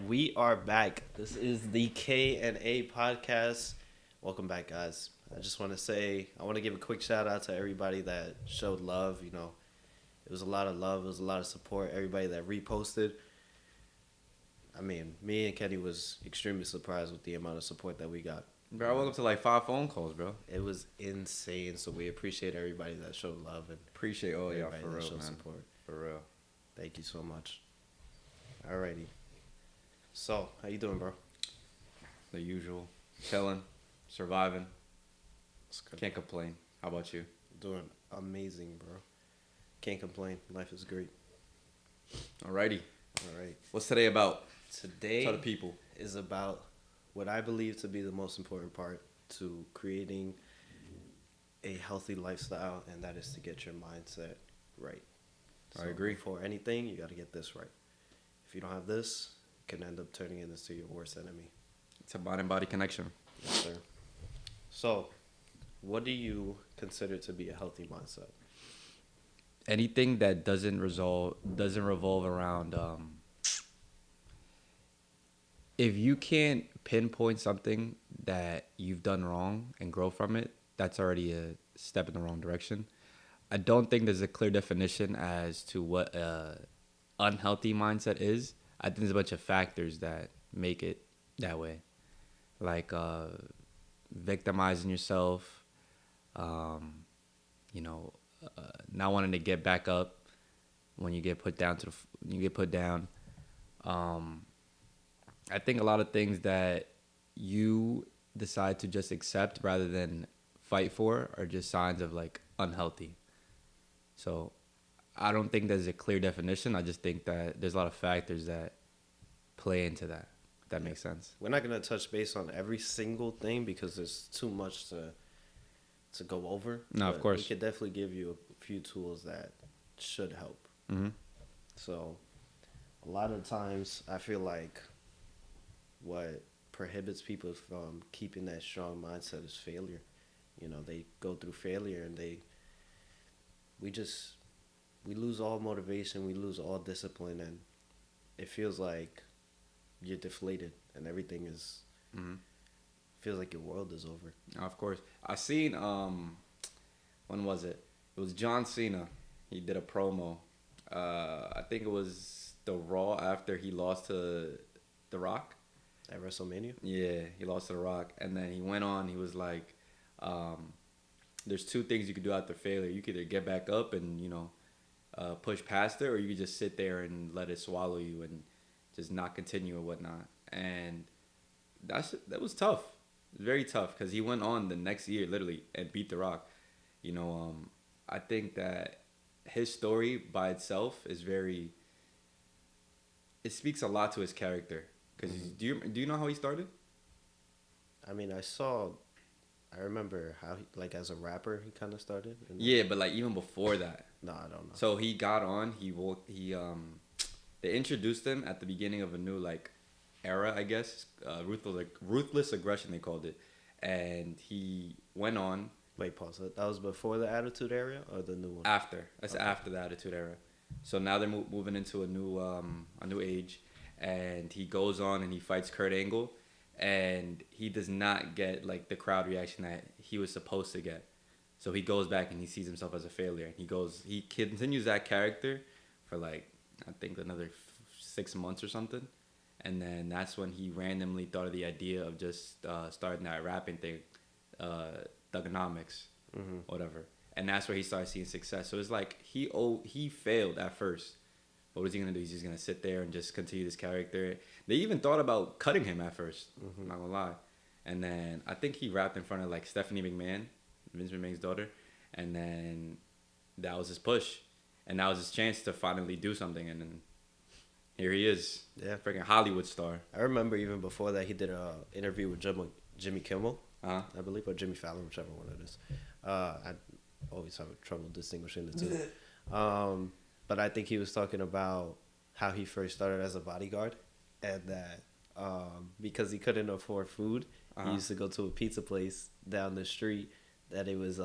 We are back. This is the K and A podcast. Welcome back, guys. I just want to say, I want to give a quick shout out to everybody that showed love. You know, it was a lot of love. It was a lot of support. Everybody that reposted. I mean, me and Kenny was extremely surprised with the amount of support that we got. Bro, I woke up to like 5 phone calls, bro. It was insane. So we appreciate everybody that showed love and Appreciate all y'all everybody for that real, showed man. support. For real. Thank you so much. Alrighty. So, how you doing, bro? The usual. Chilling. Surviving. It's good. Can't complain. How about you? Doing amazing, bro. Can't complain. Life is great. Alrighty. All right. What's today about? Today Tell the people. is about what I believe to be the most important part to creating a healthy lifestyle, and that is to get your mindset right. I agree. For anything, you got to get this right. If you don't have this, it can end up turning into your worst enemy. It's a mind and body connection. Yes, sir. So, what do you consider to be a healthy mindset? Anything that doesn't revolve around if you can't pinpoint something that you've done wrong and grow from it, that's already a step in the wrong direction. I don't think there's a clear definition as to what a unhealthy mindset is. I think there's a bunch of factors that make it that way, like victimizing yourself, not wanting to get back up when you get put down I think a lot of things that you decide to just accept rather than fight for are just signs of like unhealthy. So I don't think there's a clear definition. I just think that there's a lot of factors that play into that. If that makes sense. We're not going to touch base on every single thing because there's too much to go over. No, of course. We could definitely give you a few tools that should help. Mm-hmm. So a lot of times I feel like what prohibits people from keeping that strong mindset is failure. You know, they go through failure and we lose all motivation, we lose all discipline, and it feels like you're deflated and everything is feels like your world is over. Of course. I seen when was it? It was John Cena. He did a promo. I think it was the Raw after he lost to The Rock. At WrestleMania? Yeah, he lost to The Rock. And then he went on, he was like, there's two things you could do after failure. You could either get back up and, push past it, or you could just sit there and let it swallow you and just not continue or whatnot. And that was tough. It was very tough because he went on the next year, literally, and beat The Rock. I think that his story by itself is it speaks a lot to his character. Because do you know how he started? I mean, I remember how he, as a rapper, he kind of started. Yeah, but even before that. No, I don't know. So he got on. They introduced him at the beginning of a new era, I guess. Ruthless aggression, they called it, and he went on. Wait, pause. That was before the Attitude Era or the new one? After. That's after the Attitude Era. So now they're moving into a new age, and he goes on and he fights Kurt Angle, and he does not get the crowd reaction that he was supposed to get. So he goes back and he sees himself as a failure. He continues that character for I think another 6 months or something. And then that's when he randomly thought of the idea of just starting that rapping thing, Thugonomics, whatever. And that's where he started seeing success. So it's he failed at first. But what is he going to do? He's just going to sit there and just continue this character. They even thought about cutting him at first. I'm not going to lie. And then I think he rapped in front of Stephanie McMahon, Vince McMahon's daughter. And then that was his push. And that was his chance to finally do something. And then here he is. Yeah. Freaking Hollywood star. I remember even before that he did an interview with Jimmy Kimmel, Uh-huh. I believe, or Jimmy Fallon, whichever one it is. I always have trouble distinguishing the two. But I think he was talking about how he first started as a bodyguard, and that because he couldn't afford food, he used to go to a pizza place down the street that it was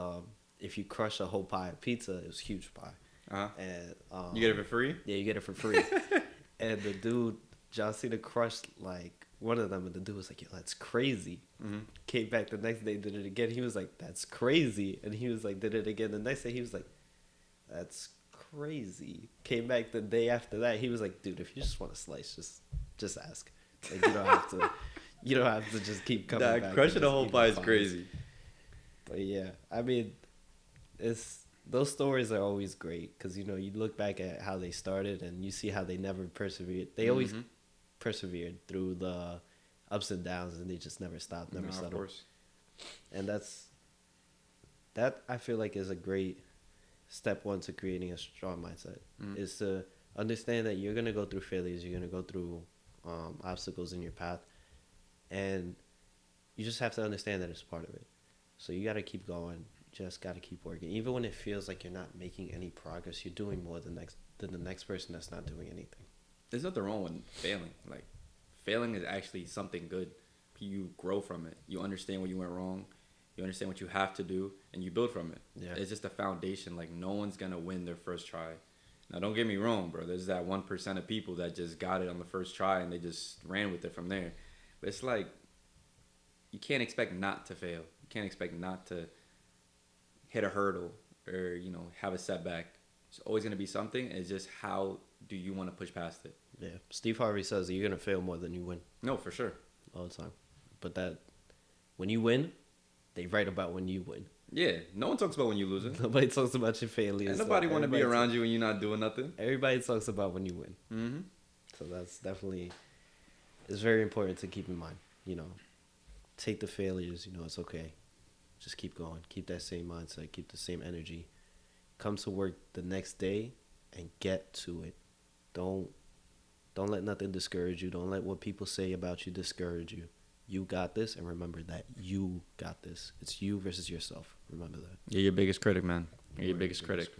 if you crush a whole pie of pizza, it was huge pie. Uh-huh. And You get it for free? Yeah, you get it for free. And the dude John Cena crushed like one of them, and the dude was like, "Yo, that's crazy." Mm-hmm. Came back the next day, did it again. He was like, "That's crazy," and he was like, did it again the next day. He was like, "That's crazy." Came back the day after that. He was like, "Dude, if you just want a slice, just ask. Like, you don't have to. You don't have to just keep coming That back." crushing a whole pie is crazy. But yeah, I mean, it's those stories are always great because you know you look back at how they started and you see how they never persevered. They always persevered through the ups and downs, and they just never stopped, never settled. Of course. And that I feel like is a great step one to creating a strong mindset is to understand that you're gonna go through failures, you're gonna go through obstacles in your path, and you just have to understand that it's part of it. So you got to keep going. You just got to keep working, even when it feels like you're not making any progress. You're doing more than the next person that's not doing anything. There's nothing wrong with failing. Like, failing is actually something good. You grow from it. You understand what you went wrong. You understand what you have to do, and you build from it. Yeah. It's just a foundation. Like, no one's gonna win their first try. Now, don't get me wrong, bro. There's that 1% of people that just got it on the first try and they just ran with it from there. But it's like, you can't expect not to fail. You can't expect not to hit a hurdle or, you know, have a setback. It's always going to be something. It's just how do you want to push past it? Yeah. Steve Harvey says that you're going to fail more than you win. No, for sure. All the time. But that when you win, they write about when you win. Yeah. No one talks about when you lose it. Nobody talks about your failures. And nobody want to be around you when you're not doing nothing. Everybody talks about when you win. Mm-hmm. So that's definitely, it's very important to keep in mind, you know. Take the failures, you know, it's okay. Just keep going. Keep that same mindset. Keep the same energy. Come to work the next day and get to it. Don't let nothing discourage you. Don't let what people say about you discourage you. You got this, and remember that you got this. It's you versus yourself. Remember that. You're your biggest critic, man. You're your biggest critic.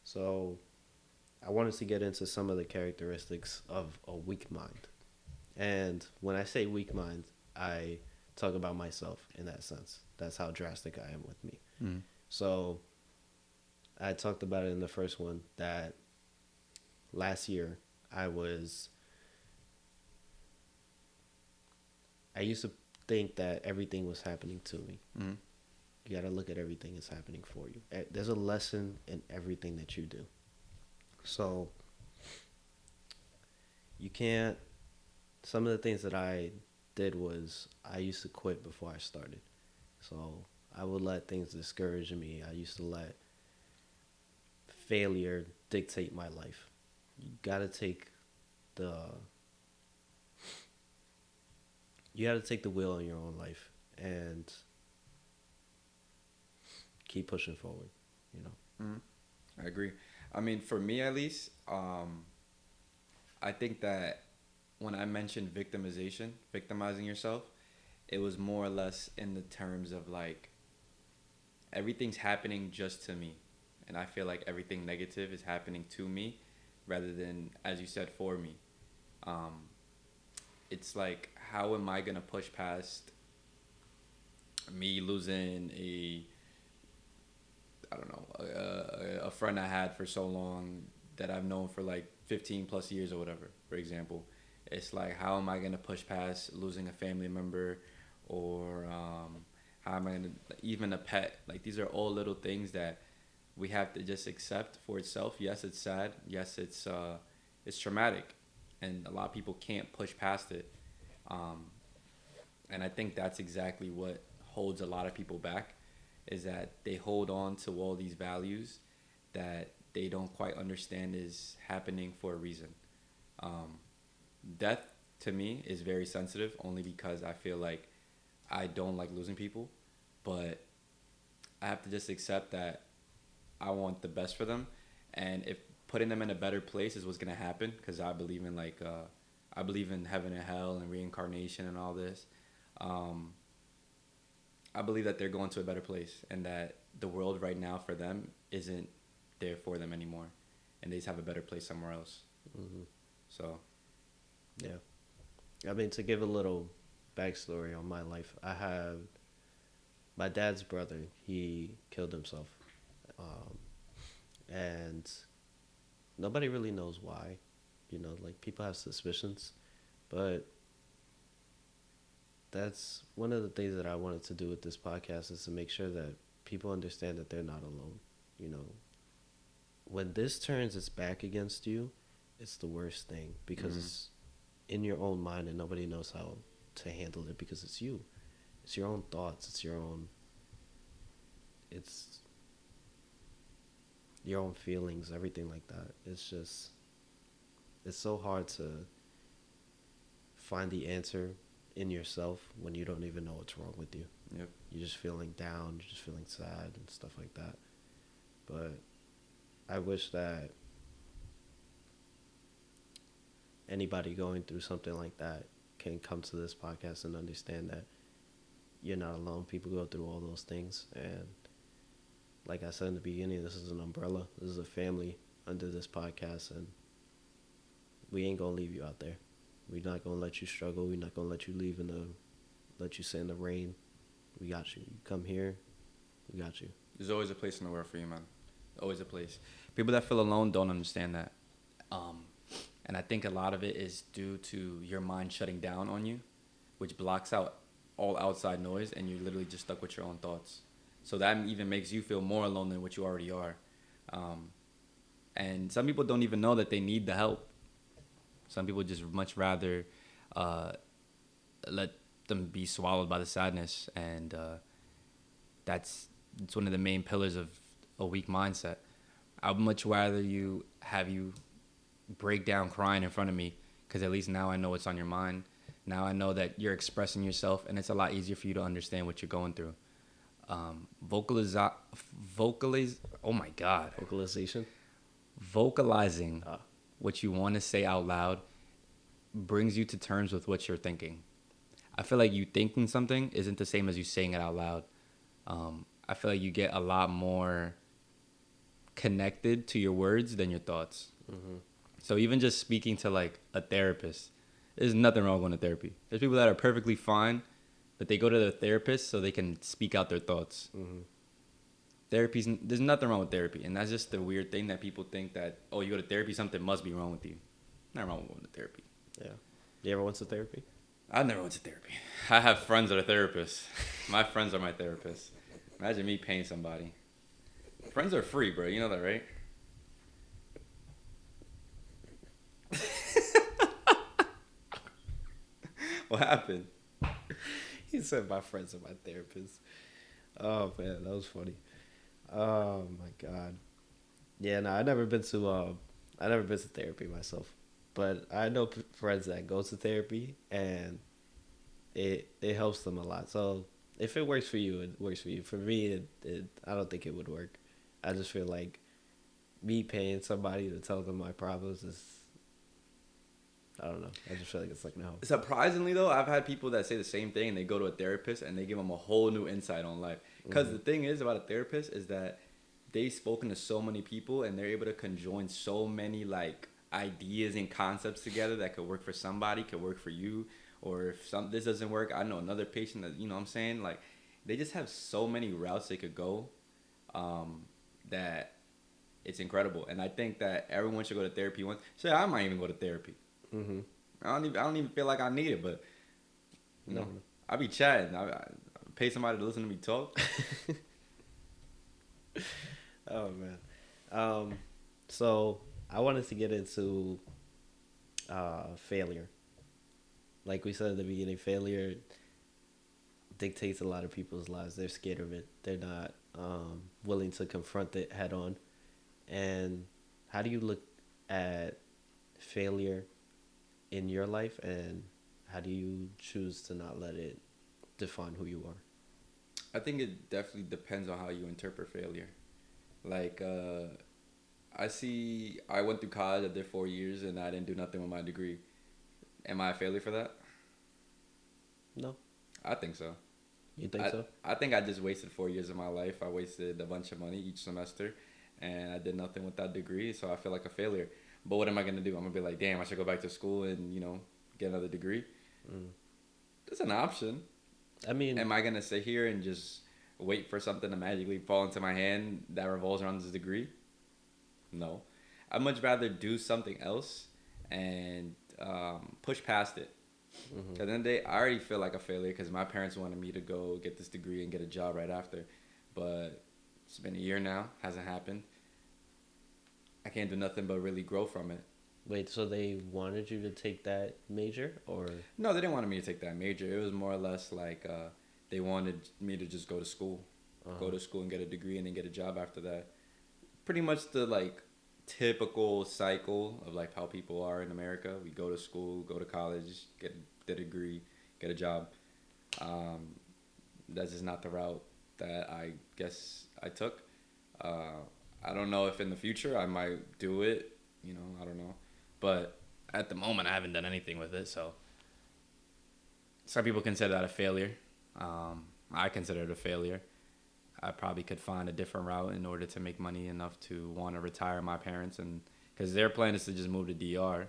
So I wanted to get into some of the characteristics of a weak mind. And when I say weak mind, I talk about myself in that sense. That's how drastic I am with me. Mm. So I talked about it in the first one that last year I used to think that everything was happening to me. Mm. You got to look at everything that's happening for you. There's a lesson in everything that you do. So you can't. Some of the things that I did was I used to quit before I started. So I would let things discourage me. I used to let failure dictate my life. You gotta take the wheel in your own life and keep pushing forward, you know. Mm-hmm. I agree. I mean, for me at least, I think that when I mentioned victimizing yourself, it was more or less in the terms of like, everything's happening just to me. And I feel like everything negative is happening to me rather than, as you said, for me. It's like, how am I going to push past me losing a friend I had for so long that I've known for like 15 plus years or whatever, for example. It's like, how am I going to push past losing a family member or how am I going to, even a pet? Like, these are all little things that we have to just accept for itself. Yes, it's sad. Yes, it's traumatic. And a lot of people can't push past it. And I think that's exactly what holds a lot of people back, is that they hold on to all these values that they don't quite understand is happening for a reason. Death, to me, is very sensitive only because I feel like I don't like losing people. But I have to just accept that I want the best for them. And if putting them in a better place is what's going to happen, because I believe in I believe in heaven and hell and reincarnation and all this. I believe that they're going to a better place and that the world right now for them isn't there for them anymore. And they just have a better place somewhere else. Mm-hmm. So, yeah. I mean, to give a little backstory on my life, I have my dad's brother. He killed himself. And nobody really knows why. Like people have suspicions, but that's one of the things that I wanted to do with this podcast is to make sure that people understand that they're not alone. You know, when this turns its back against you, it's the worst thing because it's in your own mind and nobody knows how to handle it because it's you. It's your own thoughts. It's your own feelings, everything like that. It's so hard to find the answer in yourself when you don't even know what's wrong with you. Yep. You're just feeling down, you're just feeling sad and stuff like that. But I wish that anybody going through something like that can come to this podcast and understand that you're not alone. People go through all those things. And like I said in the beginning, this is an umbrella. This is a family under this podcast. And we ain't going to leave you out there. We're not going to let you struggle. We're not going to let you let you sit in the rain. We got you. You come here, we got you. There's always a place in the world for you, man. Always a place. People that feel alone don't understand that. And I think a lot of it is due to your mind shutting down on you, which blocks out all outside noise, and you're literally just stuck with your own thoughts. So that even makes you feel more alone than what you already are. And some people don't even know that they need the help. Some people just much rather let them be swallowed by the sadness, and it's one of the main pillars of a weak mindset. I'd much rather have you break down crying in front of me, because at least now I know what's on your mind. Now I know that you're expressing yourself, and it's a lot easier for you to understand what you're going through. Vocalizing what you want to say out loud brings you to terms with what you're thinking. I feel like you thinking something isn't the same as you saying it out loud. I feel like you get a lot more connected to your words than your thoughts. Mm-hmm. So even just speaking to like a therapist, there's nothing wrong with going to therapy. There's people that are perfectly fine, but they go to their therapist so they can speak out their thoughts. Mm-hmm. There's nothing wrong with therapy. And that's just the weird thing that people think that, oh, you go to therapy, something must be wrong with you. Nothing wrong with going to therapy. Yeah. You ever went to therapy? I never went to therapy. I have friends that are therapists. My friends are my therapists. Imagine me paying somebody. Friends are free, bro. You know that, right? What happened? He said my friends are my therapists. Oh man, that was funny. Oh my god. Yeah, no, I've never been to therapy myself, but I know friends that go to therapy and it helps them a lot. So if it works for you, it works for you. For me, I don't think it would work. I just feel like me paying somebody to tell them my problems is, I don't know. I just feel like it's like no. Surprisingly, though, I've had people that say the same thing, and they go to a therapist, and they give them a whole new insight on life. Because the thing is about a therapist is that they've spoken to so many people, and they're able to conjoin so many like ideas and concepts together that could work for somebody, could work for you. Or if this doesn't work, I know another patient that, you know what I'm saying? Like, they just have so many routes they could go that it's incredible. And I think that everyone should go to therapy once. So I might even go to therapy. Mm-hmm. I don't even feel like I need it, but you know, I be chatting. I pay somebody to listen to me talk. Oh man. So I wanted to get into failure. Like we said at the beginning, failure dictates a lot of people's lives. They're scared of it. They're not willing to confront it head on. And how do you look at failure in your life, and how do you choose to not let it define who you are? I think it definitely depends on how you interpret failure. Like, I went through college, I did 4 years, and I didn't do nothing with my degree. Am I a failure for that? No. I think so. You think so? I think I just wasted 4 years of my life. I wasted a bunch of money each semester, and I did nothing with that degree, so I feel like a failure. But what am I going to do? I'm going to be like, damn, I should go back to school and, you know, get another degree. That's an option. I mean, am I going to sit here and just wait for something to magically fall into my hand that revolves around this degree? No. I'd much rather do something else and push past it. Mm-hmm. And then I already feel like a failure because my parents wanted me to go get this degree and get a job right after. But it's been a year now, hasn't happened. I can't do nothing but really grow from it. Wait, so they wanted you to take that major, or? No, they didn't want me to take that major. It was more or less like they wanted me to just go to school. Go to school and get a degree and then get a job after that. Pretty much the like typical cycle of like how people are in America. We go to school, go to college, get the degree, get a job. That's just not the route that I guess I took. I don't know if in the future I might do it. I don't know. But at the moment, I haven't done anything with it. So some people consider that a failure. I consider it a failure. I probably could find a different route in order to make money enough to want to retire my parents, and because their plan is to just move to DR.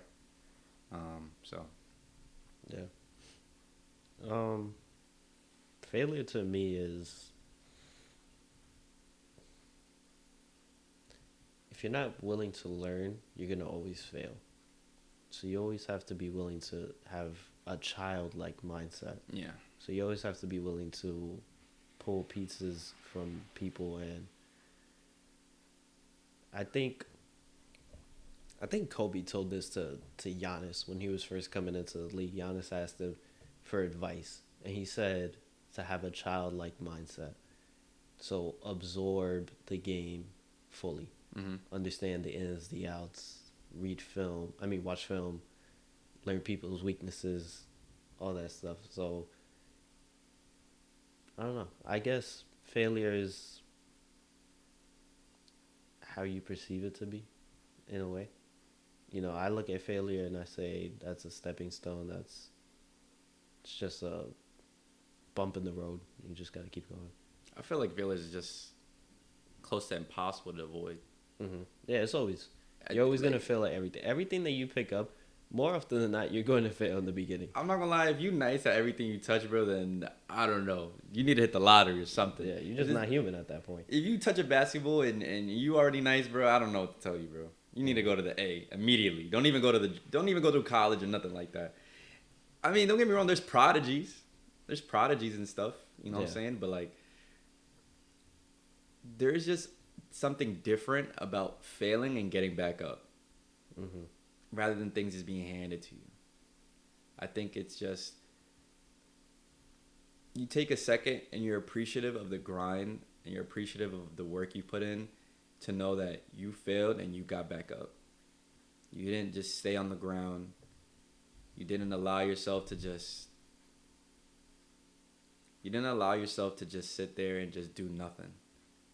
So Yeah. Failure to me is if you're not willing to learn, you're gonna always fail. So you always have to be willing to have a childlike mindset. yeah, So you always have to be willing to pull pieces from people, and I think Kobe told this to Giannis when he was first coming into the league. Giannis asked him for advice, and he said to have a childlike mindset. So absorb the game fully, understand the ins, the outs, watch film, learn people's weaknesses, all that stuff. So I don't know. I guess failure is how you perceive it to be, in a way. I look at failure and I say that's a stepping stone. It's just a bump in the road. You just gotta keep going. I feel like failure is just close to impossible to avoid. Yeah, it's always you're always gonna fail at everything. Everything that you pick up, more often than not, you're going to fail in the beginning. I'm not gonna lie, if you nice at everything you touch, bro, then I don't know. You need to hit the lottery or something. Yeah, you're just not human at that point. If you touch a basketball and you already nice, bro, I don't know what to tell you, bro. You need to go to the A immediately. Don't even go to college or nothing like that. I mean, don't get me wrong, there's prodigies. There's prodigies and stuff, what I'm saying? But like there's just something different about failing and getting back up. Rather than things just being handed to you. I think it's just you take a second and you're appreciative of the grind and you're appreciative of the work you put in to know that you failed and you got back up. You didn't just stay on the ground. You didn't allow yourself to just sit there and just do nothing.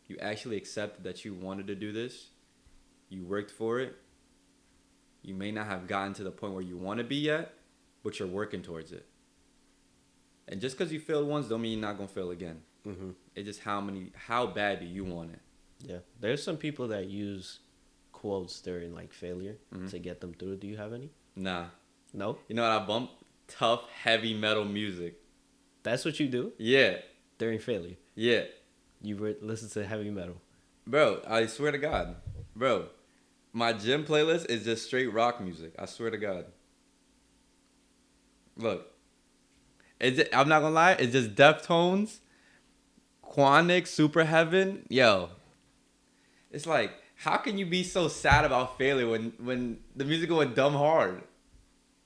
You actually accepted that you wanted to do this. You worked for it. You may not have gotten to the point where you want to be yet, but you're working towards it. And just because you failed once don't mean you're not going to fail again. It's just how bad do you want it? Yeah. There's some people that use quotes during like failure to get them through. Do you have any? Nah. No? You know what I bump? Tough, heavy metal music. That's what you do? Yeah. During failure? Yeah. You listen to heavy metal? Bro, I swear to God. Bro, my gym playlist is just straight rock music. I swear to God. Look. I'm not going to lie. It's just Deftones, Quantic, Super Heaven. Yo. It's like, how can you be so sad about failure when the music going dumb hard?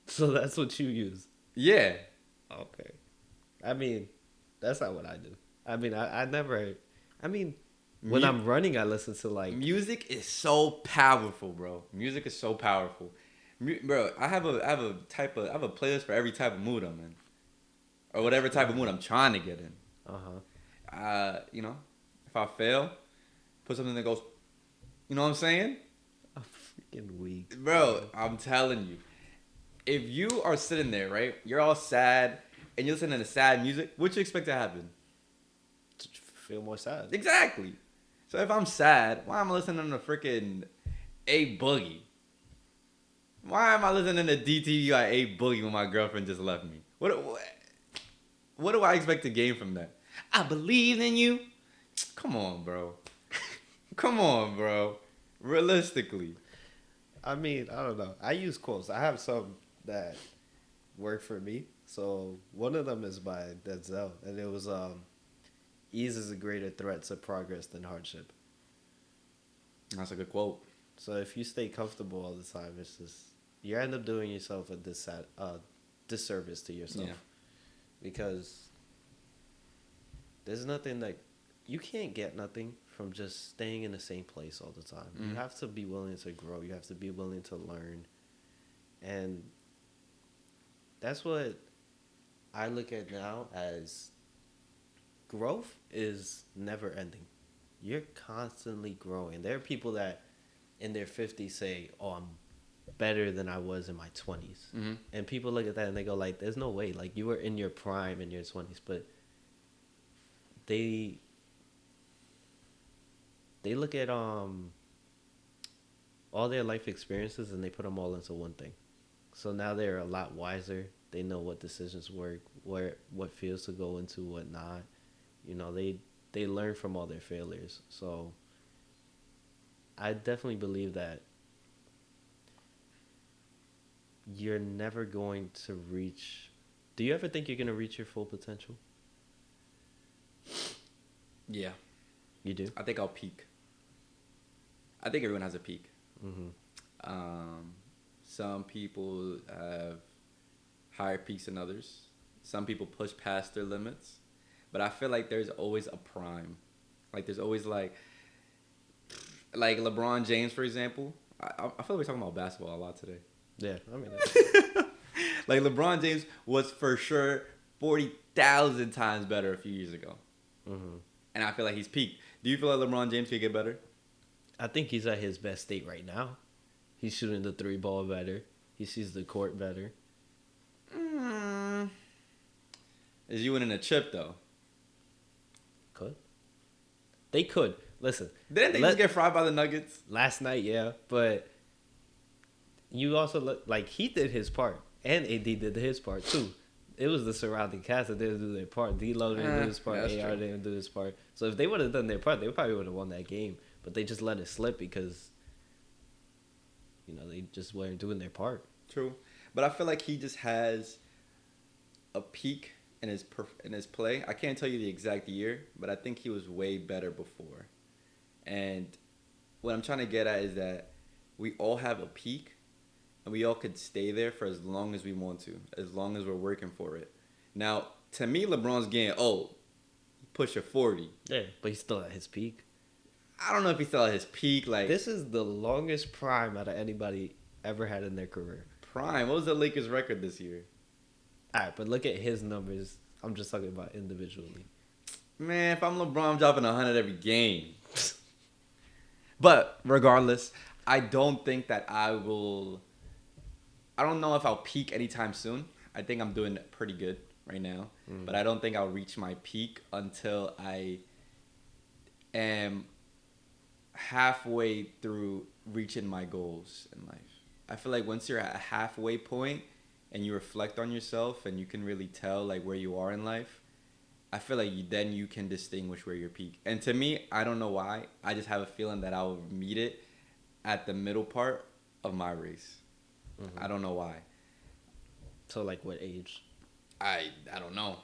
So that's what you use? Yeah. Okay. I mean, that's not what I do. I mean, I never... I mean, when I'm running, I listen to like... Music is so powerful, bro. Music is so powerful. Bro, I have a playlist for every type of mood I'm in. Or whatever type of mood I'm trying to get in. If I fail, put something that goes... You know what I'm saying? I'm freaking weak. Bro, I'm telling you. If you are sitting there, right? You're all sad, and you're listening to sad music, what you expect to happen? To feel more sad. Exactly. So if I'm sad, why am I listening to freaking A Boogie? Why am I listening to DTV by A Boogie when my girlfriend just left me? What do I expect to gain from that? I believe in you. Come on, bro. Come on, bro. Realistically. I mean, I don't know. I use quotes. I have some that work for me. So one of them is by Denzel, and it was ease is a greater threat to progress than hardship. That's a good quote. So if you stay comfortable all the time, it's just you end up doing yourself a disservice to yourself. Yeah. Because there's nothing that you can't get nothing from just staying in the same place all the time. Mm-hmm. You have to be willing to grow. You have to be willing to learn. And that's what I look at now as growth is never ending. You're constantly growing. There are people that in their 50s say, "Oh, I'm better than I was in my 20s." Mm-hmm. And people look at that and they go like, "There's no way. Like you were in your prime in your 20s." But they look at all their life experiences and they put them all into one thing. So now they're a lot wiser. They know what decisions work, what fields to go into, what not. You know, they learn from all their failures. So I definitely believe that you're never going to reach. Do you ever think you're going to reach your full potential? Yeah. You do? I think I'll peak. I think everyone has a peak. Mm-hmm. Some people have higher peaks than others. Some people push past their limits. But I feel like there's always a prime. Like there's always like LeBron James, for example. I feel like we're talking about basketball a lot today. Yeah, I mean, Like LeBron James was for sure 40,000 times better a few years ago. mm-hmm. And I feel like he's peaked. Do you feel like LeBron James could get better? I think he's at his best state right now. He's shooting the 3-ball better. He sees the court better. Is you winning a chip, though? Could. They could. Listen. Didn't they just get fried by the Nuggets? Last night, yeah. But you also look like he did his part. And AD did his part, too. It was the surrounding cast that didn't do their part. D-Lo didn't do his part. AR didn't do his part. So if they would have done their part, they probably would have won that game. But they just let it slip because, you know, they just weren't doing their part. True. But I feel like he just has a peak in his play. I can't tell you the exact year, but I think he was way better before. And what I'm trying to get at is that we all have a peak, and we all could stay there for as long as we want to, as long as we're working for it. Now, to me, LeBron's getting old. Push a 40. Yeah, but he's still at his peak. I don't know if he's still at his peak. Like This is the longest prime out of anybody ever had in their career. prime. What was the Lakers' record this year? All right, but look at his numbers. I'm just talking about individually. Man, if I'm LeBron, I'm dropping 100 every game. But regardless, I don't think that I will. I don't know if I'll peak anytime soon. I think I'm doing pretty good right now. But I don't think I'll reach my peak until I am halfway through reaching my goals in life. I feel like once you're at a halfway point and you reflect on yourself and you can really tell like where you are in life, I feel like then you can distinguish where your peak. And to me, I don't know why. I just have a feeling that I'll meet it at the middle part of my race. Mm-hmm. I don't know why. So, like, what age? I don't know.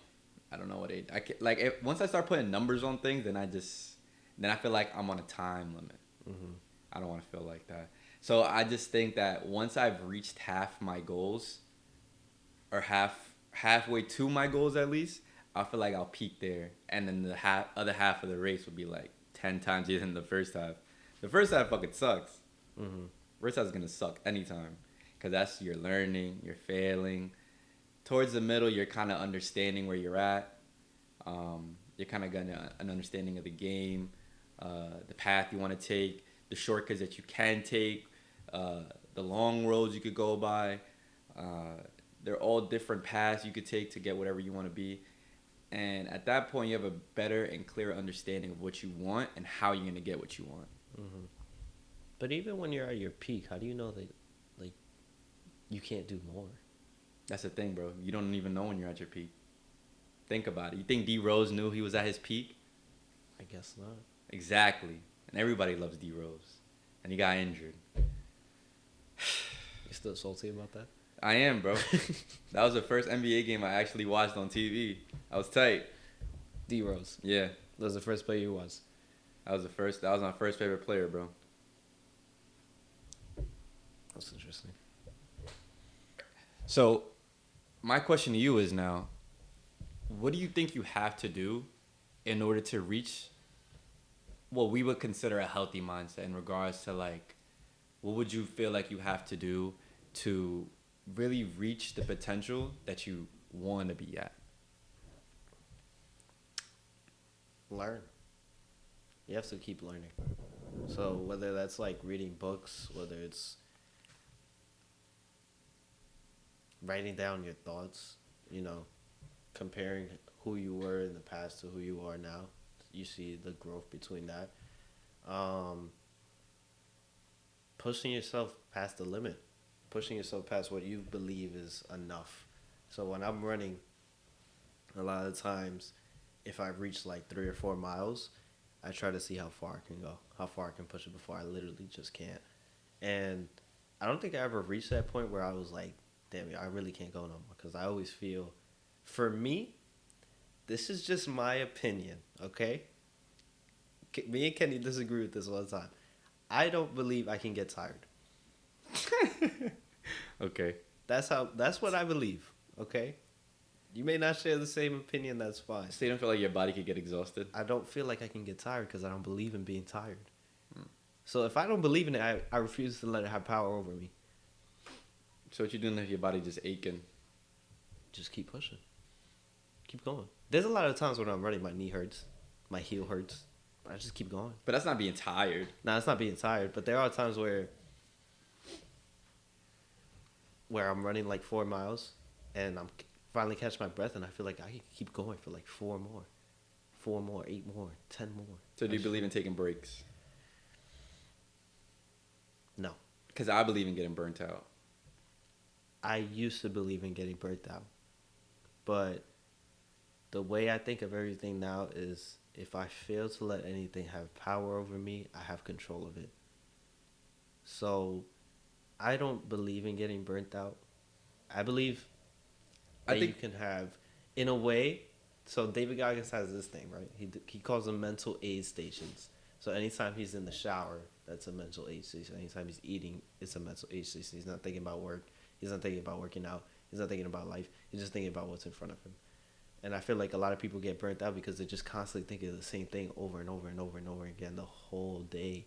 I don't know what age. Once I start putting numbers on things, then I feel like I'm on a time limit. Mm-hmm. I don't want to feel like that. So I just think that once I've reached half my goals, or halfway to my goals at least, I feel like I'll peak there, and then the other half of the race will be like 10 times easier than the first half. The first half fucking sucks. Mm-hmm. First half is gonna suck anytime, cause that's you're learning, you're failing. Towards the middle, you're kind of understanding where you're at. You're kind of getting an understanding of the game, the path you want to take, the shortcuts that you can take, the long roads you could go by. They're all different paths you could take to get whatever you want to be. And at that point, you have a better and clearer understanding of what you want and how you're going to get what you want. Mm-hmm. But even when you're at your peak, how do you know that, like, you can't do more? That's the thing, bro. You don't even know when you're at your peak. Think about it. You think D Rose knew he was at his peak? I guess not. Exactly. And everybody loves D Rose. And he got injured. You still salty about that? I am, bro. That was the first NBA game I actually watched on TV. I was tight. D Rose. Yeah. That was the first player you was. That was my first favorite player, bro. That's interesting. So, my question to you is now, what do you think you have to do in order to reach what we would consider a healthy mindset in regards to like, what would you feel like you have to do to really reach the potential that you want to be at? Learn. You have to keep learning. So whether that's like reading books, whether it's writing down your thoughts, comparing who you were in the past to who you are now, you see the growth between that. Pushing yourself past the limit, pushing yourself past what you believe is enough. So when I'm running, a lot of times, if I reach like 3 or 4 miles, I try to see how far I can go, how far I can push it before I literally just can't. And I don't think I ever reached that point where I was like, damn it, I really can't go no more. Because I always feel, for me, this is just my opinion, okay? Me and Kenny disagree with this all the time. I don't believe I can get tired. Okay. That's what I believe, okay? You may not share the same opinion, that's fine. So you don't feel like your body could get exhausted? I don't feel like I can get tired because I don't believe in being tired. So if I don't believe in it, I refuse to let it have power over me. So what you doing if your body just aching? Just keep pushing. Keep going. There's a lot of times when I'm running, my knee hurts, my heel hurts, but I just keep going. But that's not being tired. No, it's not being tired, but there are times where I'm running like 4 miles and I'm finally catch my breath and I feel like I can keep going for like 4 more, 8 more, 10 more. So do you believe in taking breaks? No. Because I believe in getting burnt out. I used to believe in getting burnt out. But the way I think of everything now is if I fail to let anything have power over me, I have control of it. So I don't believe in getting burnt out. I believe that you can have, in a way, so David Goggins has this thing, right? He calls them mental aid stations. So anytime he's in the shower, that's a mental aid station. Anytime he's eating, it's a mental aid station. He's not thinking about work. He's not thinking about working out. He's not thinking about life. He's just thinking about what's in front of him. And I feel like a lot of people get burnt out because they're just constantly thinking of the same thing over and over and over and over again the whole day.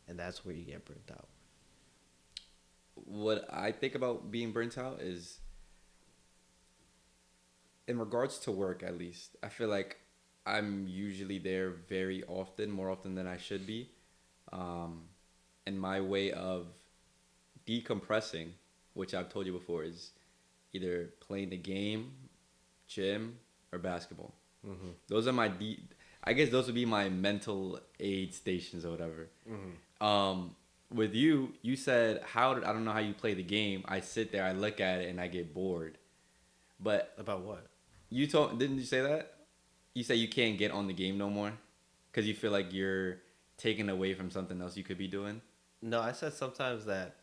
And that's where you get burnt out. What I think about being burnt out is, in regards to work at least, I feel like I'm usually there very often, more often than I should be. And my way of decompressing, which I've told you before, is either playing the game, gym, or basketball. Mm-hmm. Those are I guess those would be my mental aid stations or whatever. Mm-hmm. With you said, I don't know how you play the game. I sit there, I look at it, and I get bored. But about what? Didn't you say that? You say you can't get on the game no more because you feel like you're taken away from something else you could be doing? No, I said sometimes that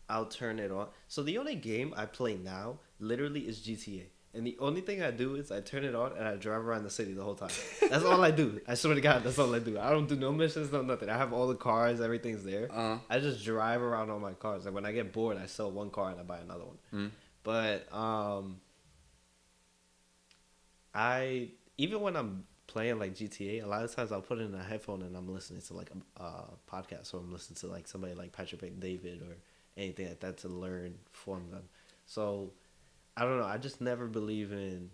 I'll turn it on. So the only game I play now literally is GTA. And the only thing I do is I turn it on and I drive around the city the whole time. That's all I do. I swear to God, that's all I do. I don't do no missions, no nothing. I have all the cars, everything's there. I just drive around on my cars. And when I get bored, I sell one car and I buy another one. But even when I'm playing like GTA, a lot of times I'll put in a headphone and I'm listening to like a podcast, or I'm listening to like somebody like Patrick and David or anything like that to learn from them. So I don't know. I just never believe in.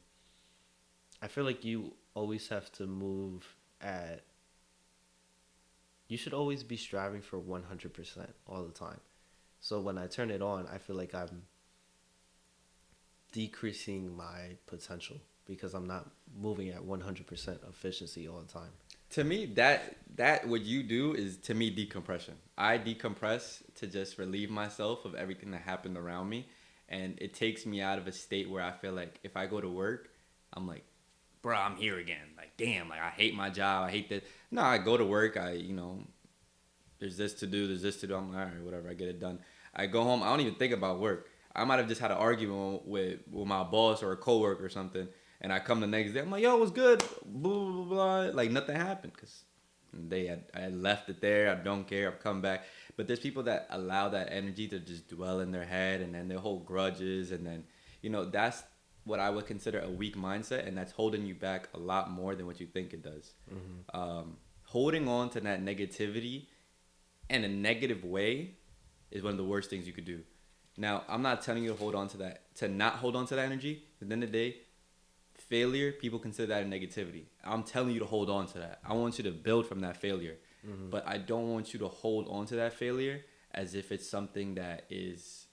I feel like you always have to move at. You should always be striving for 100% all the time. So when I turn it on, I feel like I'm decreasing my potential because I'm not moving at 100% efficiency all the time. To me, that what you do is, to me, decompression. I decompress to just relieve myself of everything that happened around me. And it takes me out of a state where I feel like if I go to work, I'm like, bro, I'm here again. Like, damn, like I hate my job. I hate that. No, I go to work. There's this to do. I'm like, all right, whatever. I get it done. I go home. I don't even think about work. I might have just had an argument with my boss or a coworker or something, and I come the next day. I'm like, yo, what's good? Blah blah blah. Like nothing happened because I had left it there. I don't care. I've come back. But there's people that allow that energy to just dwell in their head, and then they hold grudges, and then that's what I would consider a weak mindset, and that's holding you back a lot more than what you think it does. Holding on to that negativity in a negative way is one of the worst things you could do. Now, I'm not telling you to hold on to that, to not hold on to that energy. At the end of the day, failure, people consider that a negativity. I'm telling you to hold on to that. I want you to build from that failure. But I don't want you to hold on to that failure as if it's something that is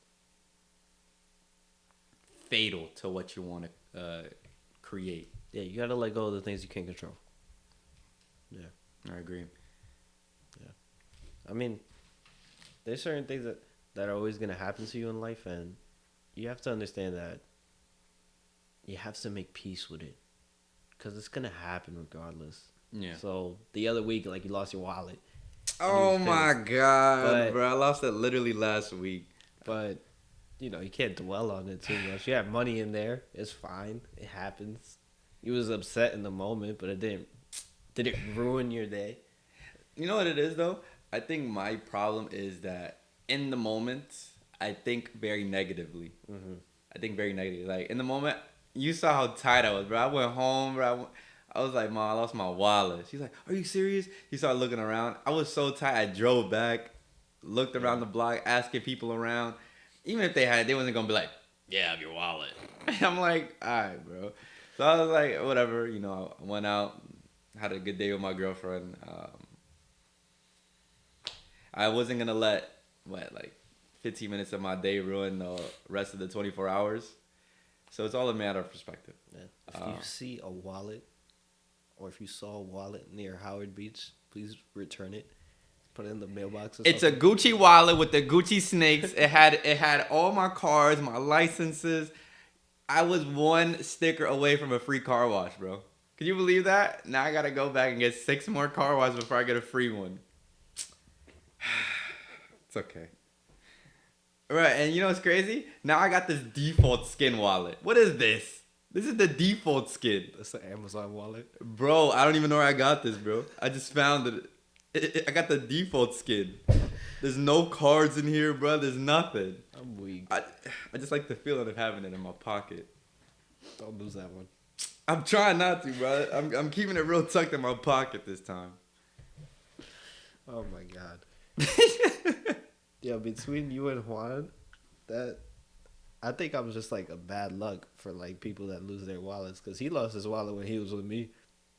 fatal to what you want to create. Yeah, you gotta let go of the things you can't control. Yeah, I agree. Yeah, I mean, there's certain things that are always gonna happen to you in life, and you have to understand that you have to make peace with it, because it's gonna happen regardless. Yeah. So the other week, like, you lost your wallet. Oh my God, But, bro! I lost it literally last week. But you can't dwell on it too much. You have money in there. It's fine. It happens. You was upset in the moment, but it didn't ruin your day. You know what it is though? I think my problem is that in the moment, I think very negatively. I think very negatively. Like in the moment, you saw how tired I was, bro. I went home, bro. I was like, Mom, I lost my wallet. She's like, are you serious? He started looking around. I was so tired. I drove back, looked around the block, asking people around. Even if they had it, they wasn't going to be like, yeah, I have your wallet. I'm like, all right, bro. So I was like, whatever. I went out, had a good day with my girlfriend. I wasn't going to let, 15 minutes of my day ruin the rest of the 24 hours. So it's all a matter of perspective. Yeah. If you see a wallet, or if you saw a wallet near Howard Beach, please return it. Put it in the mailbox or It's something. a Gucci wallet with the Gucci snakes. It had all my cards, my licenses. I was one sticker away from a free car wash, bro. Can you believe that? Now I gotta go back and get 6 more car washes before I get a free one. It's okay. Right, and you know what's crazy? Now I got this default skin wallet. What is this? This is the default skin. That's an Amazon wallet. Bro, I don't even know where I got this, bro. I just found it. I got the default skin. There's no cards in here, bro. There's nothing. I'm weak. I just like the feeling of having it in my pocket. Don't lose that one. I'm trying not to, bro. I'm keeping it real tucked in my pocket this time. Oh my God. Yeah, between you and Juan, I think I'm just like a bad luck for like people that lose their wallets, because he lost his wallet when he was with me.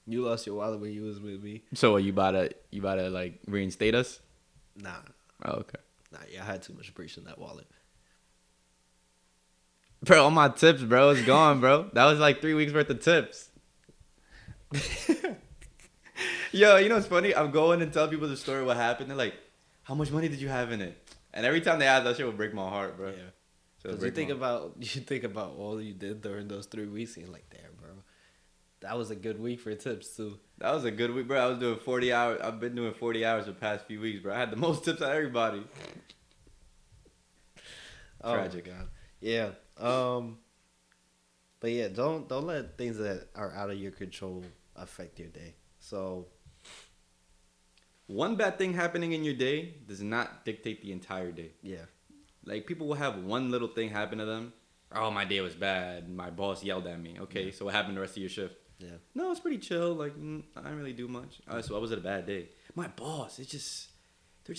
You lost your wallet when you was with me. So are you about to like reinstate us? Nah. Oh, okay. Nah, yeah, I had too much breach in that wallet. Bro, all my tips, bro, is gone, bro. That was like 3 weeks worth of tips. Yo, you know what's funny? I'm going and tell people the story what happened. They're like, how much money did you have in it? And every time they ask, that shit will break my heart, bro. Yeah. So Because you think about all you did during those 3 weeks, and you're like, damn, bro. That was a good week for tips, too. That was a good week, bro. I was doing 40 hours. I've been doing 40 hours the past few weeks, bro. I had the most tips out of everybody. Tragic. Oh, God. Yeah. But yeah, don't let things that are out of your control affect your day. So one bad thing happening in your day does not dictate the entire day. yeah. Like, people will have one little thing happen to them. Oh, my day was bad. My boss yelled at me. Okay, Yeah. so what happened the rest of your shift? Yeah. No, it's pretty chill. Like, I didn't really do much. So I was at a bad day. My boss, they're just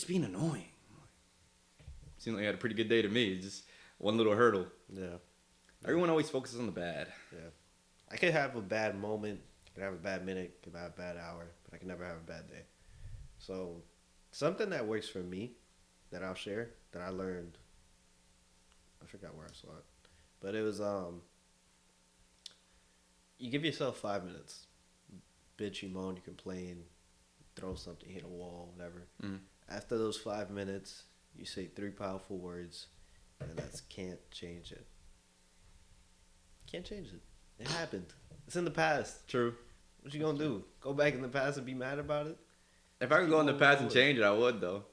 being annoying. Seemed like I had a pretty good day to me. It's just one little hurdle. Yeah. Everyone always focuses on the bad. Yeah. I could have a bad moment, could have a bad minute, could have a bad hour, but I can never have a bad day. So something that works for me that I'll share that I learned, I forgot where I saw it, but it was you give yourself 5 minutes. Bitch, you moan, you complain, throw something, hit a wall, whatever. After those 5 minutes, you say 3 powerful words, and that's can't change it. Can't change it. It happened. It's in the past. True. What you gonna do? Go back in the past and be mad about it? If I could go in the past and change it, I would, though.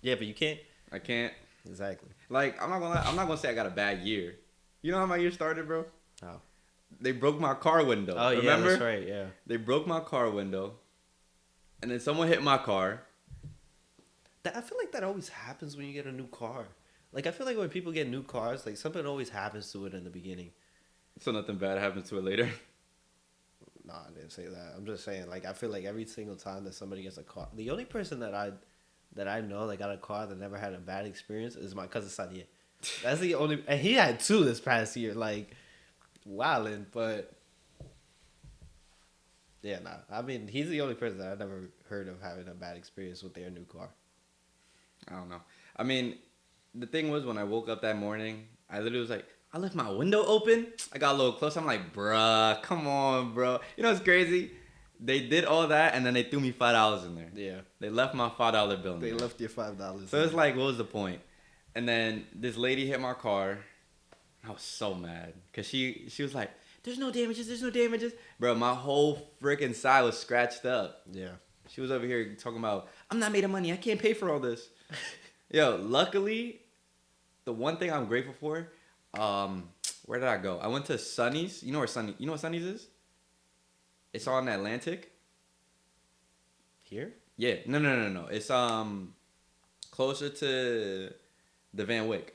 Yeah, but you can't. I can't. Exactly. Like, I'm not gonna say I got a bad year. You know how my year started, bro? Oh. They broke my car window. Oh yeah, Remember? that's right. Yeah. They broke my car window, and then someone hit my car. I feel like that always happens when you get a new car. Like I feel like when people get new cars, like something always happens to it in the beginning. So nothing bad happens to it later. No, I didn't say that. I'm just saying, like I feel like every single time that somebody gets a car, the only person that I know that got a car that never had a bad experience is my cousin Sadia. That's the only, and he had two this past year. Like, wildin', but yeah, nah. I mean, he's the only person that I never heard of having a bad experience with their new car. I don't know. I mean, the thing was when I woke up that morning, I literally was like, I left my window open. I got a little close. I'm like, bruh, come on, bro. You know what's crazy? They did all that and then they threw me $5 in there. Yeah, They left my $5 bill in they there. left your $5. So it's like, what was the point? And then this lady hit my car. I was so mad because she was like, there's no damages. Bro, my whole freaking side was scratched up. Yeah, She was over here talking about, I'm not made of money. I can't pay for all this. Yo, luckily, the one thing I'm grateful for, where did I go? I went to Sunny's. You know what Sunny's is? It's on the Atlantic. here. Yeah. No. It's closer to the Van Wyck.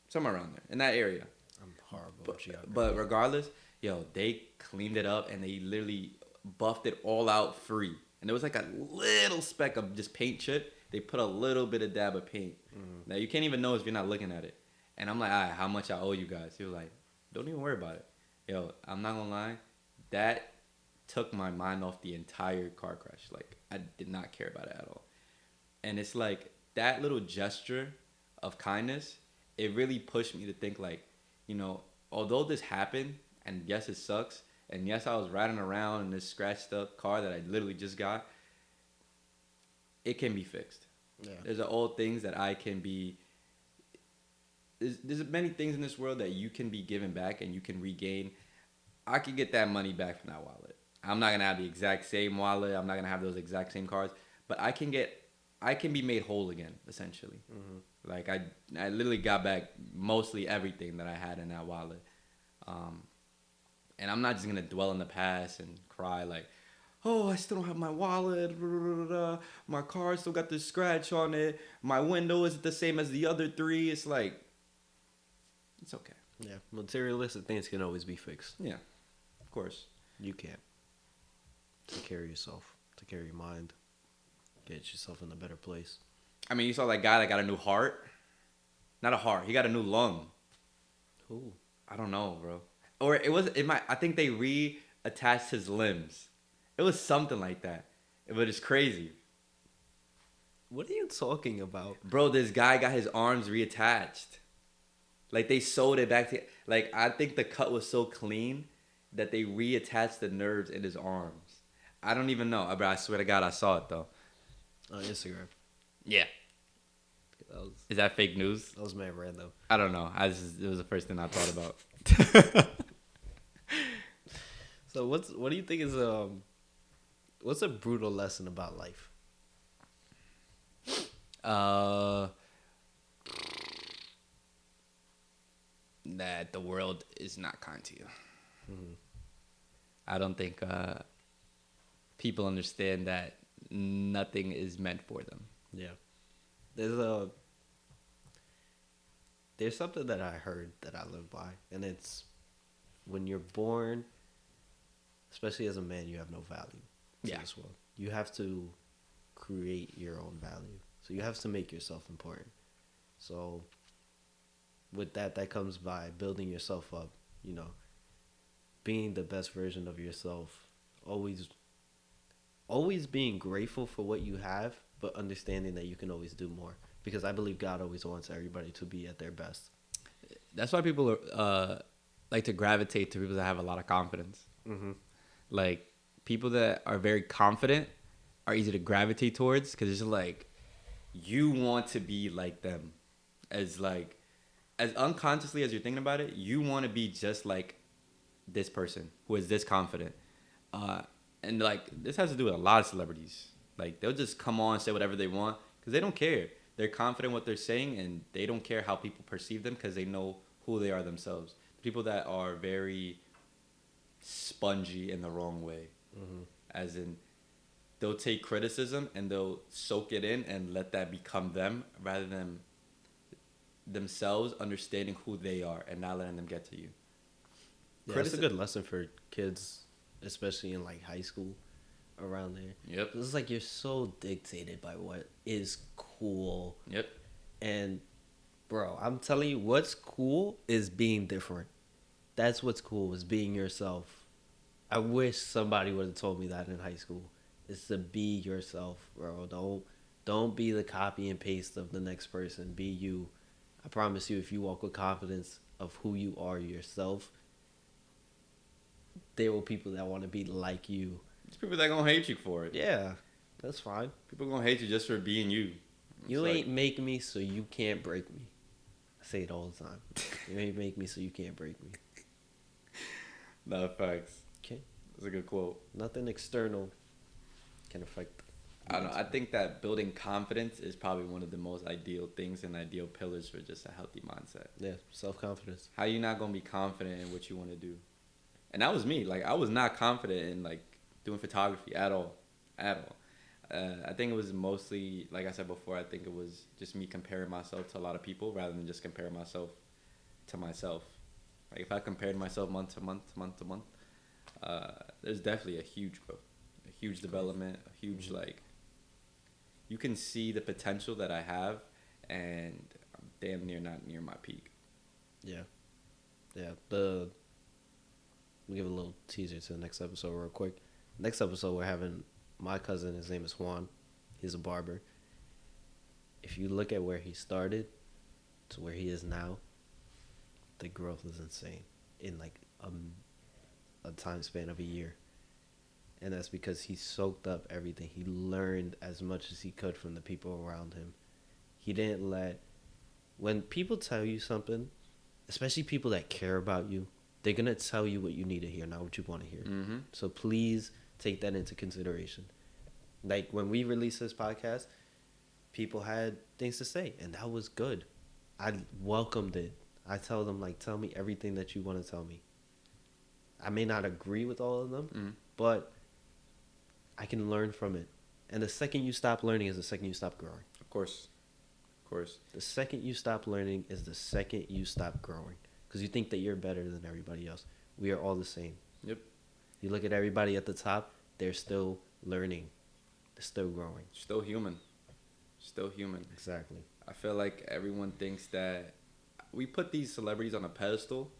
Somewhere around there. In that area. I'm horrible at geography. But regardless, yo, they cleaned it up and they literally buffed it all out free. And there was like a little speck of just paint chip. They put a little bit of dab of paint. Mm. Now you can't even know if you're not looking at it. And I'm like, all right, how much I owe you guys? He was like, don't even worry about it. Yo, I'm not gonna lie, that took my mind off the entire car crash. Like, I did not care about it at all. And it's like that little gesture of kindness, it really pushed me to think like, you know, although this happened, and yes, it sucks, and yes, I was riding around in this scratched up car that I literally just got, it can be fixed. Yeah. There's all things that I can be. There's many things in this world that you can be given back and you can regain. I could get that money back from that wallet. I'm not gonna have the exact same wallet. I'm not gonna have those exact same cards, but I can be made whole again, essentially. Mm-hmm. Like I literally got back mostly everything that I had in that wallet. And I'm not just gonna dwell in the past and cry like, oh, I still don't have my wallet. My car still got this scratch on it. My window isn't the same as the other three. It's like, it's okay. Yeah, materialistic things can always be fixed. Yeah, of course. You can. Take care of yourself. Take care of your mind. Get yourself in a better place. I mean, you saw that guy that got a new heart. Not a heart. He got a new lung. Who? I don't know, bro. Or I think they reattached his limbs. It was something like that. But it's crazy. What are you talking about? Bro, this guy got his arms reattached. Like, they sewed it back to... Like, I think the cut was so clean that they reattached the nerves in his arms. I don't even know. But I swear to God, I saw it, though. On Instagram. Yeah. Is that fake news? That was mad random. I don't know. It was the first thing I thought about. So, what do you think is... What's a brutal lesson about life? That the world is not kind to you. Mm-hmm. I don't think people understand that nothing is meant for them. Yeah. There's something that I heard that I live by, and it's when you're born, especially as a man, you have no value to this world. You have to create your own value. So you have to make yourself important. So with that comes by building yourself up, you know, being the best version of yourself, always being grateful for what you have, but understanding that you can always do more. Because I believe God always wants everybody to be at their best. That's why people like to gravitate to people that have a lot of confidence. Mm-hmm. Like, people that are very confident are easy to gravitate towards because it's just like, you want to be like them. As unconsciously as you're thinking about it, you want to be just like this person who is this confident. And like, this has to do with a lot of celebrities. Like, they'll just come on and say whatever they want because they don't care. They're confident in what they're saying, and they don't care how people perceive them because they know who they are themselves. People that are very spongy in the wrong way, as in they'll take criticism and they'll soak it in and let that become them rather than themselves understanding who they are and not letting them get to you. Yeah, that's a good lesson for kids, especially in like high school, around there. Yep. It's like you're so dictated by what is cool. Yep. And bro, I'm telling you, what's cool is being different. That's what's cool, is being yourself. I wish somebody would have told me that in high school. It's to be yourself, bro. Don't be the copy and paste of the next person. Be you. I promise you, if you walk with confidence of who you are yourself, there will people that want to be like you. There's people that gonna hate you for it. Yeah, that's fine. People gonna hate you just for being you. You ain't make me, so you can't break me. I say it all the time. You ain't make me, so you can't break me. No, facts. Okay. That's a good quote. Nothing external can affect. I don't know. I think that building confidence is probably one of the most ideal things and ideal pillars for just a healthy mindset. Yeah, self-confidence. How you not gonna be confident in what you want to do? And that was me. Like, I was not confident in like doing photography at all. I think it was mostly, like I said before, I think it was just me comparing myself to a lot of people rather than just comparing myself to myself. Like, if I compared myself month to month, there's definitely a huge growth, a huge development, a huge, like, you can see the potential that I have, and I'm damn near not near my peak. Yeah. Yeah. We'll give a little teaser to the next episode real quick. Next episode, we're having my cousin. His name is Juan. He's a barber. If you look at where he started to where he is now, the growth is insane in like a time span of a year. And that's because he soaked up everything. He learned as much as he could from the people around him. He didn't let... When people tell you something, especially people that care about you, they're going to tell you what you need to hear, not what you want to hear. Mm-hmm. So please take that into consideration. Like, when we released this podcast, people had things to say, and that was good. I welcomed it. I tell them, like, tell me everything that you want to tell me. I may not agree with all of them, but I can learn from it. And the second you stop learning is the second you stop growing. Of course. The second you stop learning is the second you stop growing. Because you think that you're better than everybody else. We are all the same. Yep. You look at everybody at the top, they're still learning. They're still growing. Still human. Exactly. I feel like everyone thinks that we put these celebrities on a pedestal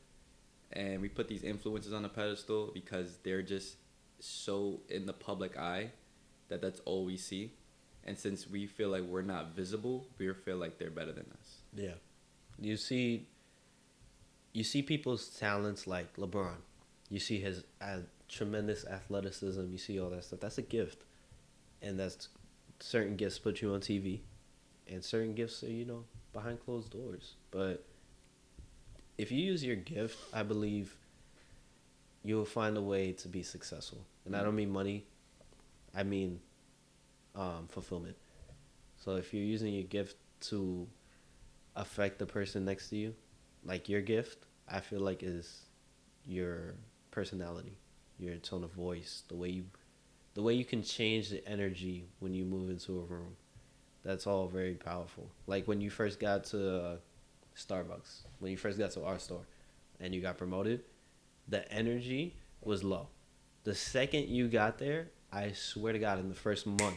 and we put these influencers on a pedestal because they're just so in the public eye that that's all we see. And since we feel like we're not visible, we feel like they're better than us. Yeah. You see people's talents like LeBron. You see his tremendous athleticism. You see all that stuff. That's a gift. And that's certain gifts put you on TV. And certain gifts are, behind closed doors. But if you use your gift, I believe you will find a way to be successful. And I don't mean money. I mean fulfillment. So if you're using your gift to affect the person next to you, like your gift, I feel like is your personality, your tone of voice, the way you can change the energy when you move into a room. That's all very powerful. Like when you first got to Starbucks, when you first got to our store and you got promoted, the energy was low. The second you got there, I swear to God, in the first month,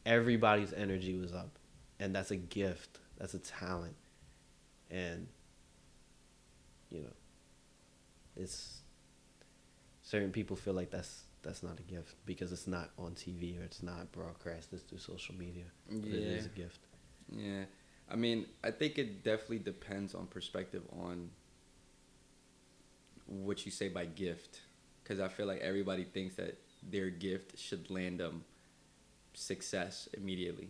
everybody's energy was up. And that's a gift. That's a talent. And, it's certain people feel like that's not a gift because it's not on TV or it's not broadcasted through social media. But it is a gift. Yeah. I mean, I think it definitely depends on perspective on what you say by gift. Because I feel like everybody thinks that their gift should land them success immediately,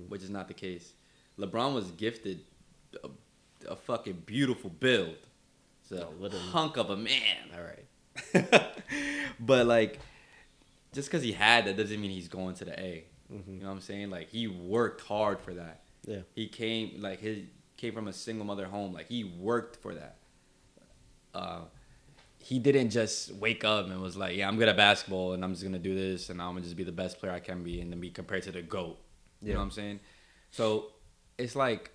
which is not the case. LeBron was gifted a fucking beautiful build. It's a hunk of a man. All right. But, like, just because he had that doesn't mean he's going to the A. Mm-hmm. You know what I'm saying? Like, he worked hard for that. Yeah. He came from a single mother home. Like, he worked for that. He didn't just wake up and was like, yeah, I'm good at basketball and I'm just gonna do this and I'm gonna just be the best player I can be and then be compared to the GOAT. You know what I'm saying? So it's like,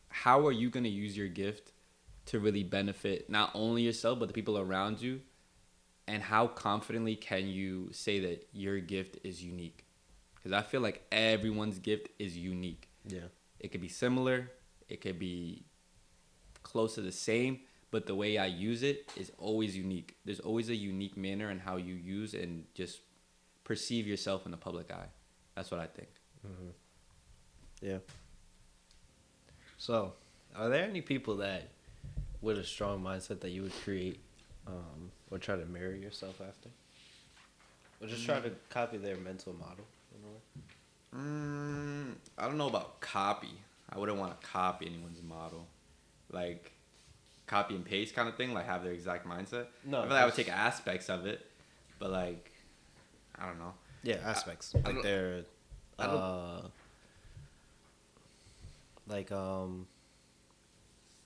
how are you gonna use your gift to really benefit not only yourself but the people around you? And how confidently can you say that your gift is unique? Because I feel like everyone's gift is unique. Yeah. It could be similar, it could be close to the same, but the way I use it is always unique. There's always a unique manner in how you use and just perceive yourself in the public eye. That's what I think. Mm-hmm. Yeah. So, are there any people that, with a strong mindset, that you would create or try to mirror yourself after? Or just try to copy their mental model in a way? I don't know about copy. I wouldn't want to copy anyone's model. Like, copy and paste kind of thing, like have their exact mindset. No, I feel like I would take aspects of it, but like, I don't know. Yeah, aspects. I Like they're like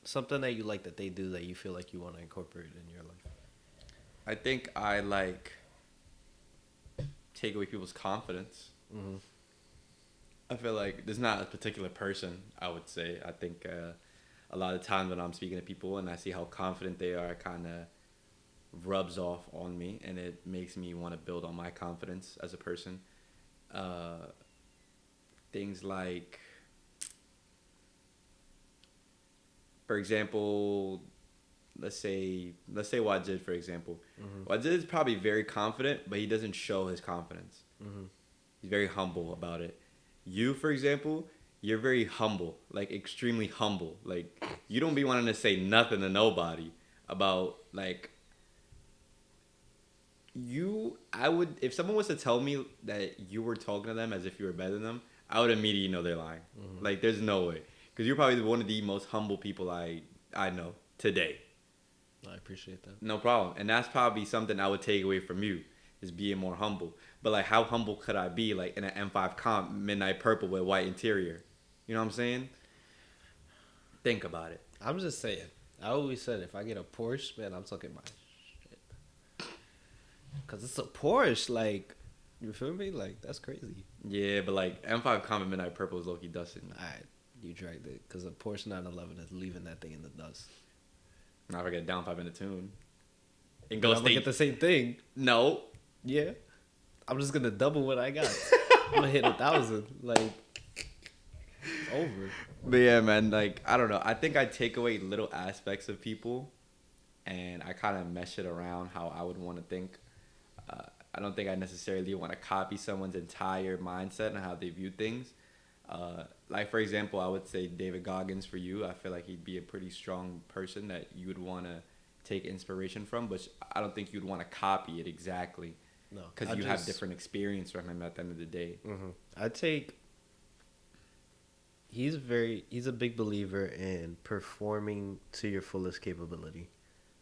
something that you like that they do that you feel like you want to incorporate in your life. I think I like take away people's confidence. Mm-hmm. I feel like there's not a particular person, I would say. I think a lot of times when I'm speaking to people and I see how confident they are, it kind of rubs off on me and it makes me want to build on my confidence as a person. Things like, for example, let's say Wajid, for example. Mm-hmm. Wajid is probably very confident, but he doesn't show his confidence. Mm-hmm. He's very humble about it. You, for example, you're very humble, like extremely humble. Like, you don't be wanting to say nothing to nobody about, like, I would, if someone was to tell me that you were talking to them as if you were better than them, I would immediately know they're lying. Mm-hmm. Like, there's no way. Because you're probably one of the most humble people I know today. I appreciate that. No problem. And that's probably something I would take away from you, is being more humble. But, like, how humble could I be, like, in an M5 comp, midnight purple with white interior? You know what I'm saying? Think about it. I'm just saying. I always said if I get a Porsche, man, I'm talking my shit. Because it's a Porsche. Like, you feel me? Like, that's crazy. Yeah, but, like, M5 comp midnight purple is low-key dusting. All right. You dragged it. Because a Porsche 911 is leaving that thing in the dust. Now if I get down 5 in the tune. And go state. Get the same thing. No. Yeah. I'm just going to double what I got. I'm going to hit 1,000. Like, it's over. But yeah, man, like, I don't know. I think I take away little aspects of people and I kind of mesh it around how I would want to think. I don't think I necessarily want to copy someone's entire mindset and how they view things. Like, for example, I would say David Goggins for you. I feel like he'd be a pretty strong person that you would want to take inspiration from, but I don't think you'd want to copy it exactly. No. Because you have different experience from him at the end of the day. Mm-hmm. He's a big believer in performing to your fullest capability.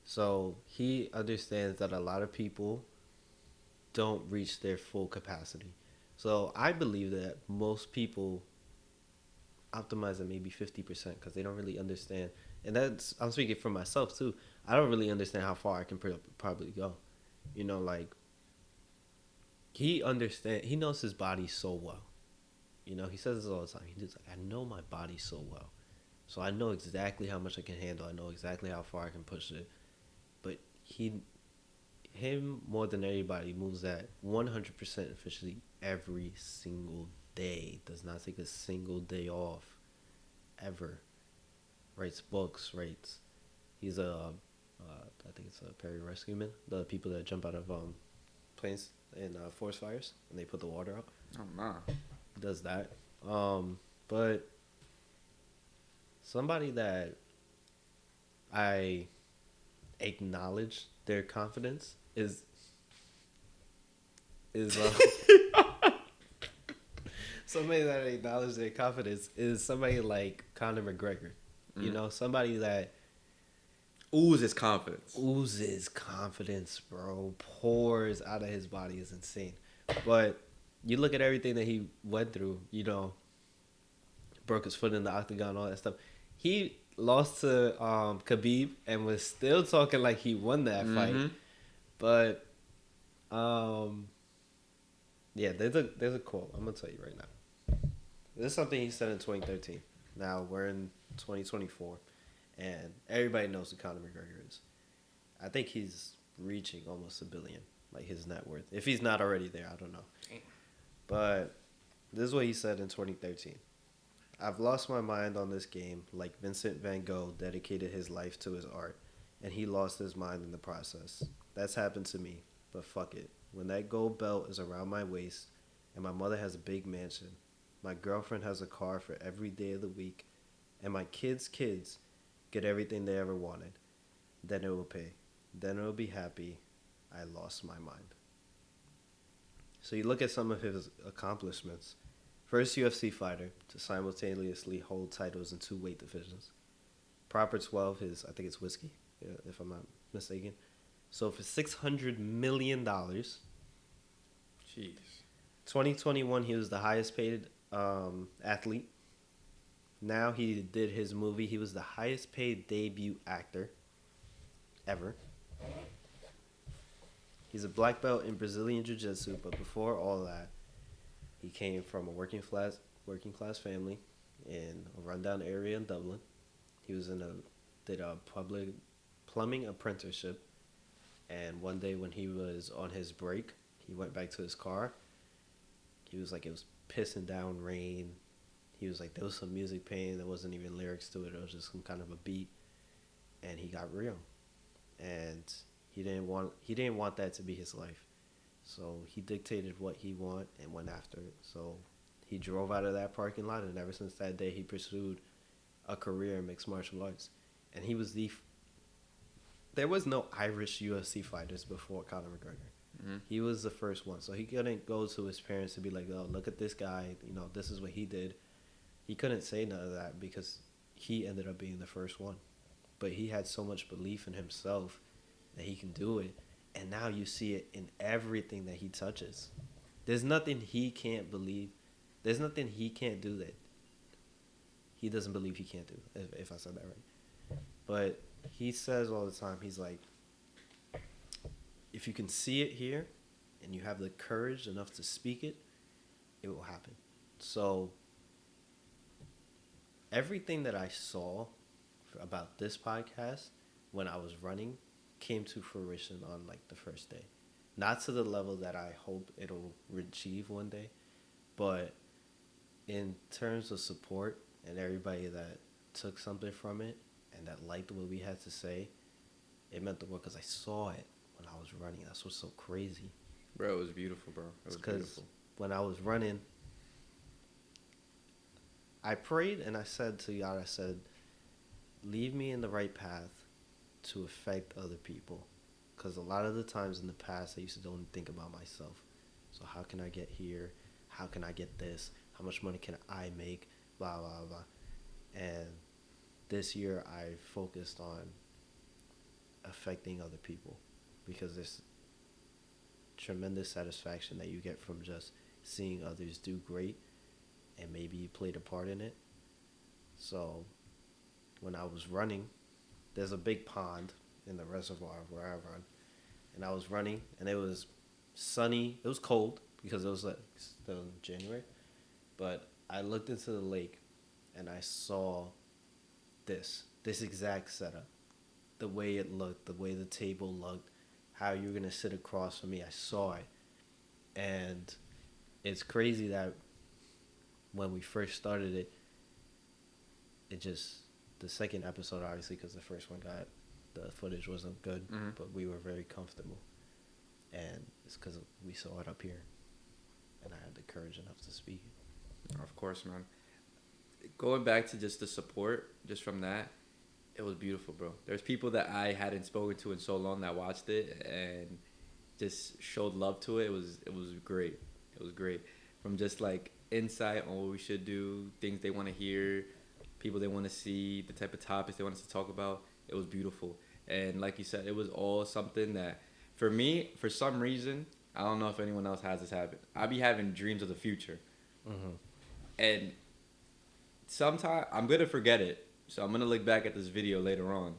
So he understands that a lot of people don't reach their full capacity. So I believe that most people optimize at maybe 50% because they don't really understand. And that's, I'm speaking for myself too. I don't really understand how far I can probably go. You know, like, he knows his body so well. You know, he says this all the time. He's like, I know my body so well. So I know exactly how much I can handle. I know exactly how far I can push it. But him more than anybody moves at 100% efficiency every single day. Does not take a single day off. Ever. Writes books, he's I think it's a pararescueman. The people that jump out of planes in forest fires and they put the water out. Oh, nah. Does that. But somebody that I acknowledge their confidence is somebody that I acknowledge their confidence is somebody like Conor McGregor. Mm. You know, somebody that oozes confidence. Oozes confidence, bro. Pours out of his body is insane. But you look at everything that he went through, you know, broke his foot in the octagon, all that stuff. He lost to Khabib and was still talking like he won that fight. Mm-hmm. But yeah, there's a quote. I'm gonna tell you right now. This is something he said in 2013. Now we're in 2024, and everybody knows who Conor McGregor is. I think he's reaching almost $1 billion, like his net worth. If he's not already there, I don't know. But this is what he said in 2013. I've lost my mind on this game like Vincent van Gogh dedicated his life to his art, and he lost his mind in the process. That's happened to me, but fuck it. When that gold belt is around my waist, and my mother has a big mansion, my girlfriend has a car for every day of the week, and my kids' kids get everything they ever wanted, then it will pay. Then it will be happy. I lost my mind. So you look at some of his accomplishments. First UFC fighter to simultaneously hold titles in 2 weight divisions. Proper 12 is, I think it's whiskey, if I'm not mistaken. So for $600 million. Jeez. 2021, he was the highest paid athlete. Now he did his movie. He was the highest paid debut actor ever. He's a black belt in Brazilian Jiu-Jitsu, but before all that, he came from a working class family in a rundown area in Dublin. He was did a public plumbing apprenticeship, and one day when he was on his break, he went back to his car. He was like, it was pissing down rain. He was like, there was some music playing. There wasn't even lyrics to it. It was just some kind of a beat, and he got real, and he didn't want that to be his life. So he dictated what he wanted and went after it. So he drove out of that parking lot, and ever since that day, he pursued a career in mixed martial arts. And he was there was no Irish UFC fighters before Conor McGregor. Mm-hmm. He was the first one. So he couldn't go to his parents to be like, oh, look at this guy. This is what he did. He couldn't say none of that because he ended up being the first one. But he had so much belief in himself that he can do it. And now you see it in everything that he touches. There's nothing he can't believe. There's nothing he can't do that he doesn't believe he can't do, if I said that right. But he says all the time, he's like, if you can see it here and you have the courage enough to speak it, it will happen. So everything that I saw about this podcast when I was running came to fruition on like the first day. Not to the level that I hope it'll achieve one day, but in terms of support and everybody that took something from it and that liked what we had to say, it meant the world because I saw it when I was running. That's what's so crazy. Bro, it was beautiful, bro. It was beautiful. When I was running, I prayed and I said to God, I said, leave me in the right path to affect other people, because a lot of the times in the past I used to only think about myself. So how can I get here? How can I get this? How much money can I make? Blah blah blah. And this year I focused on affecting other people, because there's tremendous satisfaction that you get from just seeing others do great, and maybe you played a part in it. So when I was running, there's a big pond in the reservoir where I run. And I was running, and it was sunny. It was cold because it was like still in January. But I looked into the lake, and I saw this exact setup. The way it looked, the way the table looked, how you were going to sit across from me. I saw it. And it's crazy that when we first started it, the second episode, obviously, because the first one the footage wasn't good, but we were very comfortable. And it's because we saw it up here, and I had the courage enough to speak it. Of course, man. Going back to just the support, just from that, it was beautiful, bro. There's people that I hadn't spoken to in so long that watched it and just showed love to it. It was great. It was great. From just like insight on what we should do, things they want to hear, people they want to see, the type of topics they want us to talk about. It was beautiful. And like you said, it was all something that, for me, for some reason, I don't know if anyone else has this habit. I be having dreams of the future. Mm-hmm. And sometime I'm gonna forget it. So I'm gonna look back at this video later on.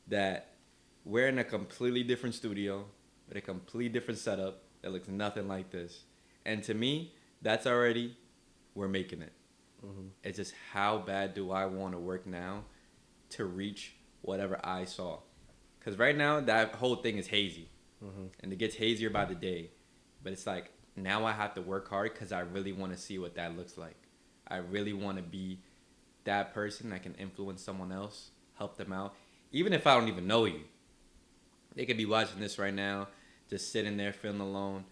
That we're in a completely different studio with a completely different setup that looks nothing like this. And to me, that's already we're making it. Mm-hmm. It's just how bad do I want to work now to reach whatever I saw. Because right now, that whole thing is hazy. Mm-hmm. And it gets hazier by the day. But it's like, now I have to work hard because I really want to see what that looks like. I really want to be that person that can influence someone else, help them out. Even if I don't even know you. They could be watching this right now, just sitting there feeling alone.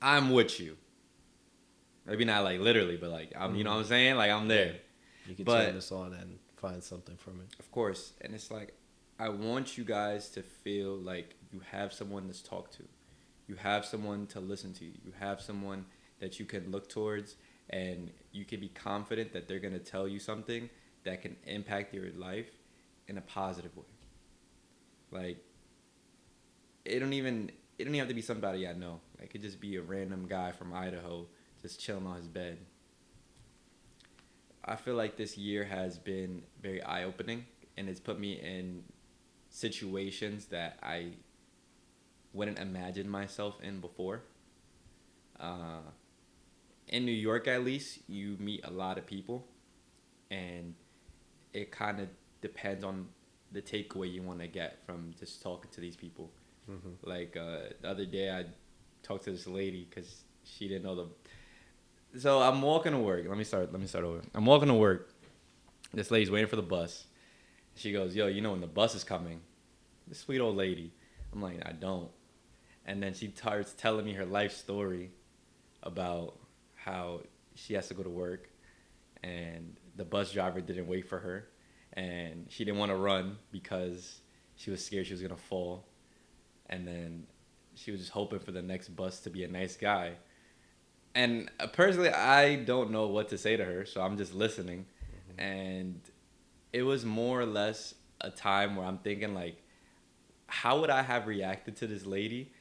I'm with you. Maybe not like literally, but like, you know what I'm saying? Like, I'm there. You can But turn this on and find something from it. of course. And it's like, I want you guys to feel like you have someone to talk to. You have someone to listen to. You have someone that you can look towards, and you can be confident that they're going to tell you something that can impact your life in a positive way. Like, it don't even have to be somebody I know. Like, it could just be a random guy from Idaho just chilling on his bed. I feel like this year has been very eye-opening, and it's put me in situations that I wouldn't imagine myself in before. In New York, at least, you meet a lot of people, and it kind of depends on the takeaway you want to get from just talking to these people. Mm-hmm. Like the other day, I talked to this lady because she didn't know the. So I'm walking to work. Let me start over. I'm walking to work. This lady's waiting for the bus. She goes, "Yo, you know when the bus is coming?" This sweet old lady. I'm like, "I don't." And then she starts telling me her life story about how she has to go to work, and the bus driver didn't wait for her, and she didn't want to run because she was scared she was gonna fall, and then she was just hoping for the next bus to be a nice guy. And personally, I don't know what to say to her, so I'm just listening. Mm-hmm. And it was more or less a time where I'm thinking, like, how would I have reacted to this lady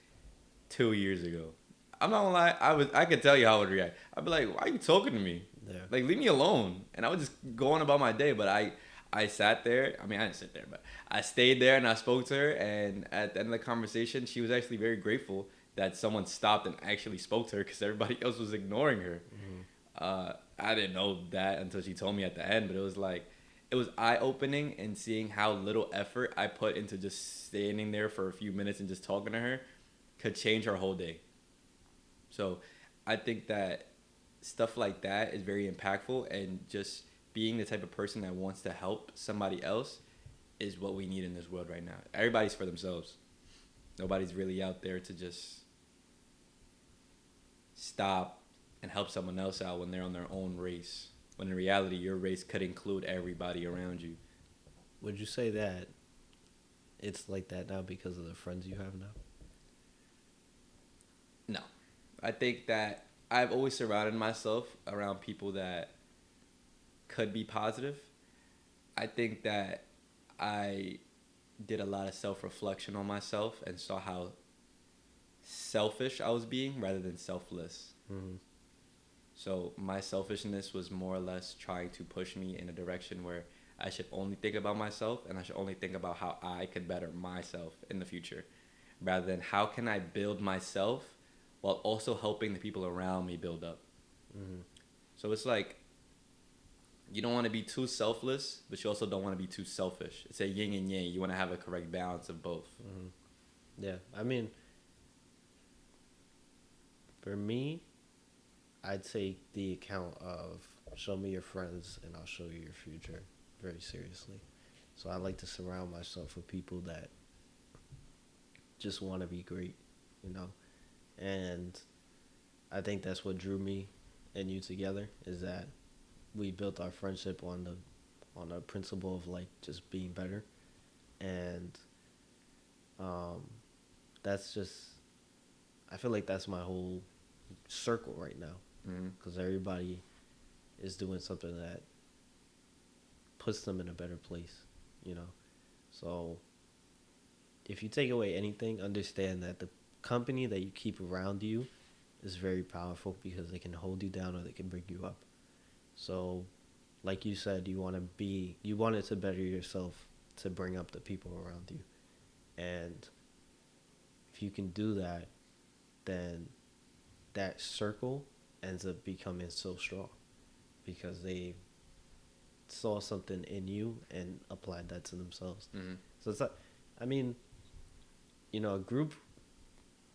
2 years ago? I'm not gonna lie, I could tell you how I would react. I'd be like, why are you talking to me? Yeah. Like, leave me alone. And I would just go on about my day. But I sat there. I mean, I didn't sit there, but I stayed there and I spoke to her. And at the end of the conversation, she was actually very grateful that someone stopped and actually spoke to her because everybody else was ignoring her. Mm-hmm. I didn't know that until she told me at the end, but it was like, it was eye-opening in seeing how little effort I put into just standing there for a few minutes and just talking to her could change her whole day. So I think that stuff like that is very impactful, and just being the type of person that wants to help somebody else is what we need in this world right now. Everybody's for themselves. Nobody's really out there to just stop and help someone else out when they're on their own race. When in reality, your race could include everybody around you. Would you say that it's like that now because of the friends you have now? No. I think that I've always surrounded myself around people that could be positive. I think that I did a lot of self-reflection on myself and saw how selfish I was being rather than selfless. Mm-hmm. So my selfishness was more or less trying to push me in a direction where I should only think about myself, and I should only think about how I could better myself in the future, rather than how can I build myself while also helping the people around me build up. Mm-hmm. So it's like, you don't want to be too selfless, but you also don't want to be too selfish. It's a yin and yang. You want to have a correct balance of both. Mm-hmm. Yeah, I mean, for me, I'd take the account of show me your friends and I'll show you your future very seriously. So I like to surround myself with people that just want to be great, you know? And I think that's what drew me and you together, is that we built our friendship on the principle of like just being better. And that's just, I feel like that's my whole circle right now, because everybody is doing something that puts them in a better place, you know. So if you take away anything, understand that the company that you keep around you is very powerful, because they can hold you down or they can bring you up. So like you said, you wanted to better yourself to bring up the people around you. And if you can do that, then that circle ends up becoming so strong because they saw something in you and applied that to themselves. Mm-hmm. So it's like, I mean, a group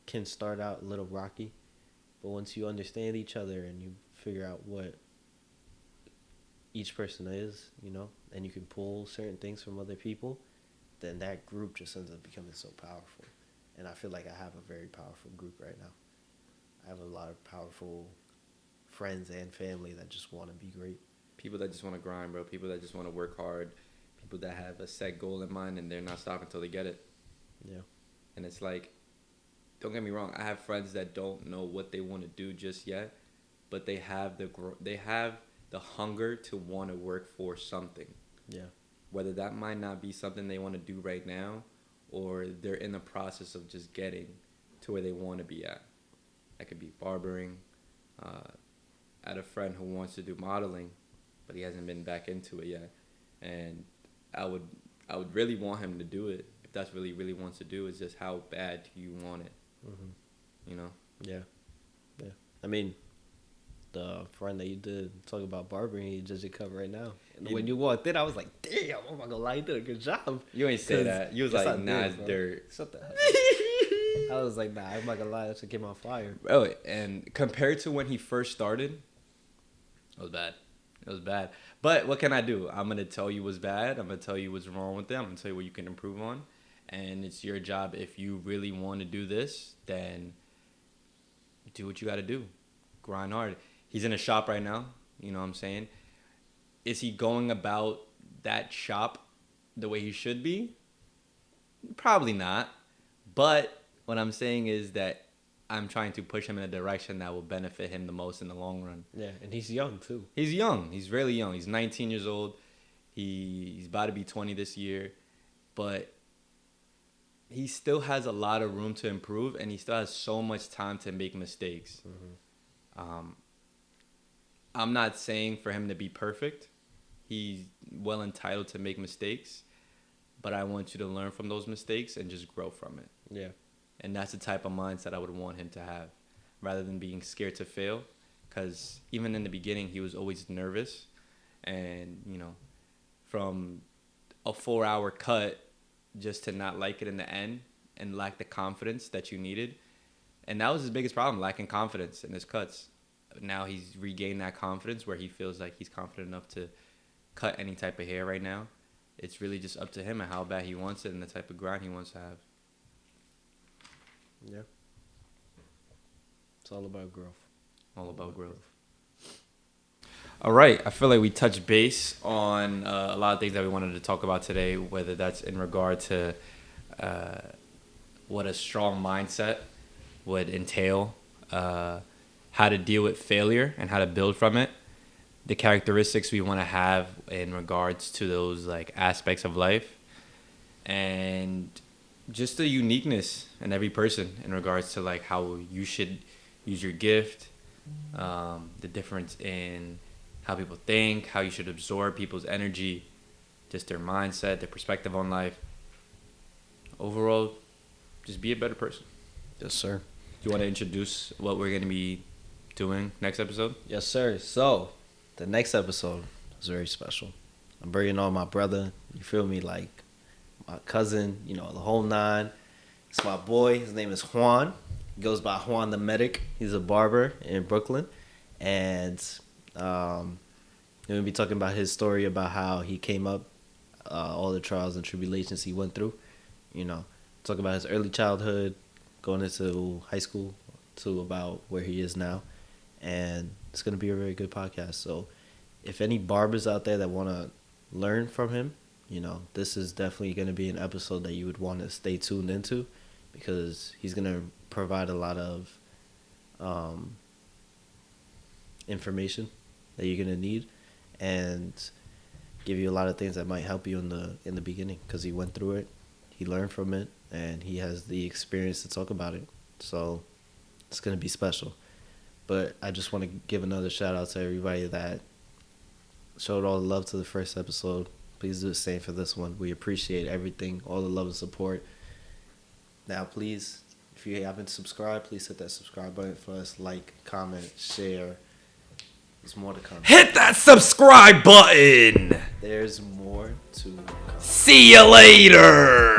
can start out a little rocky, but once you understand each other and you figure out what each person is, and you can pull certain things from other people, then that group just ends up becoming so powerful. And I feel like I have a very powerful group right now. I have a lot of powerful friends and family that just want to be great. People that just want to grind, bro. People that just want to work hard. People that have a set goal in mind and they're not stopping until they get it. Yeah. And it's like, don't get me wrong. I have friends that don't know what they want to do just yet, but they have the hunger to want to work for something. Yeah. Whether that might not be something they want to do right now, or they're in the process of just getting to where they want to be at. That could be barbering. I had a friend who wants to do modeling, but he hasn't been back into it yet. And I would really want him to do it if that's really really wants to do. It's just how bad do you want it? Mm-hmm. Yeah. I mean, the friend that you did talk about barbering, he just cut right now. And when you walked in, I was like, damn, I'm not gonna lie, you did a good job. You ain't say that. You was like, nah, it's dirt. Shut the hell up. I was like, nah, I'm not gonna lie, that shit came on fire. Bro, and compared to when he first started, it was bad. It was bad. But what can I do? I'm going to tell you what's bad. I'm going to tell you what's wrong with it. I'm going to tell you what you can improve on. And it's your job. If you really want to do this, then do what you got to do. Grind hard. He's in a shop right now. You know what I'm saying? Is he going about that shop the way he should be? Probably not. But what I'm saying is that I'm trying to push him in a direction that will benefit him the most in the long run. Yeah, and he's young, too. He's young. He's really young. He's 19 years old. He's about to be 20 this year. But he still has a lot of room to improve, and he still has so much time to make mistakes. Mm-hmm. I'm not saying for him to be perfect. He's well entitled to make mistakes. But I want you to learn from those mistakes and just grow from it. Yeah. And that's the type of mindset I would want him to have, rather than being scared to fail. Because even in the beginning, he was always nervous. And, from a 4-hour cut, just to not like it in the end and lack the confidence that you needed. And that was his biggest problem, lacking confidence in his cuts. Now he's regained that confidence where he feels like he's confident enough to cut any type of hair right now. It's really just up to him and how bad he wants it and the type of grind he wants to have. Yeah. It's all about growth. All about growth. All right. I feel like we touched base on a lot of things that we wanted to talk about today, whether that's in regard to what a strong mindset would entail, how to deal with failure and how to build from it, the characteristics we want to have in regards to those aspects of life, and just the uniqueness in every person in regards to how you should use your gift, the difference in how people think, how you should absorb people's energy, just their mindset, their perspective on life. Overall, just be a better person. Yes, sir. Do you want to introduce what we're going to be doing next episode? Yes, sir. So, the next episode is very special. I'm bringing on my brother, you feel me, my cousin, the whole nine. It's my boy. His name is Juan. He goes by Juan the Medic. He's a barber in Brooklyn. And we're going to be talking about his story about how he came up, all the trials and tribulations he went through. Talk about his early childhood, going into high school, to about where he is now. And it's going to be a very good podcast. So if any barbers out there that want to learn from him, this is definitely going to be an episode that you would want to stay tuned into, because he's going to provide a lot of information that you're going to need and give you a lot of things that might help you in the beginning, because he went through it, he learned from it, and he has the experience to talk about it. So it's going to be special. But I just want to give another shout out to everybody that showed all the love to the first episode. Please do the same for this one. We appreciate everything, all the love and support. Now, please, if you haven't subscribed, please hit that subscribe button for us. Like, comment, share. There's more to come. Hit that subscribe button. There's more to come. See you later.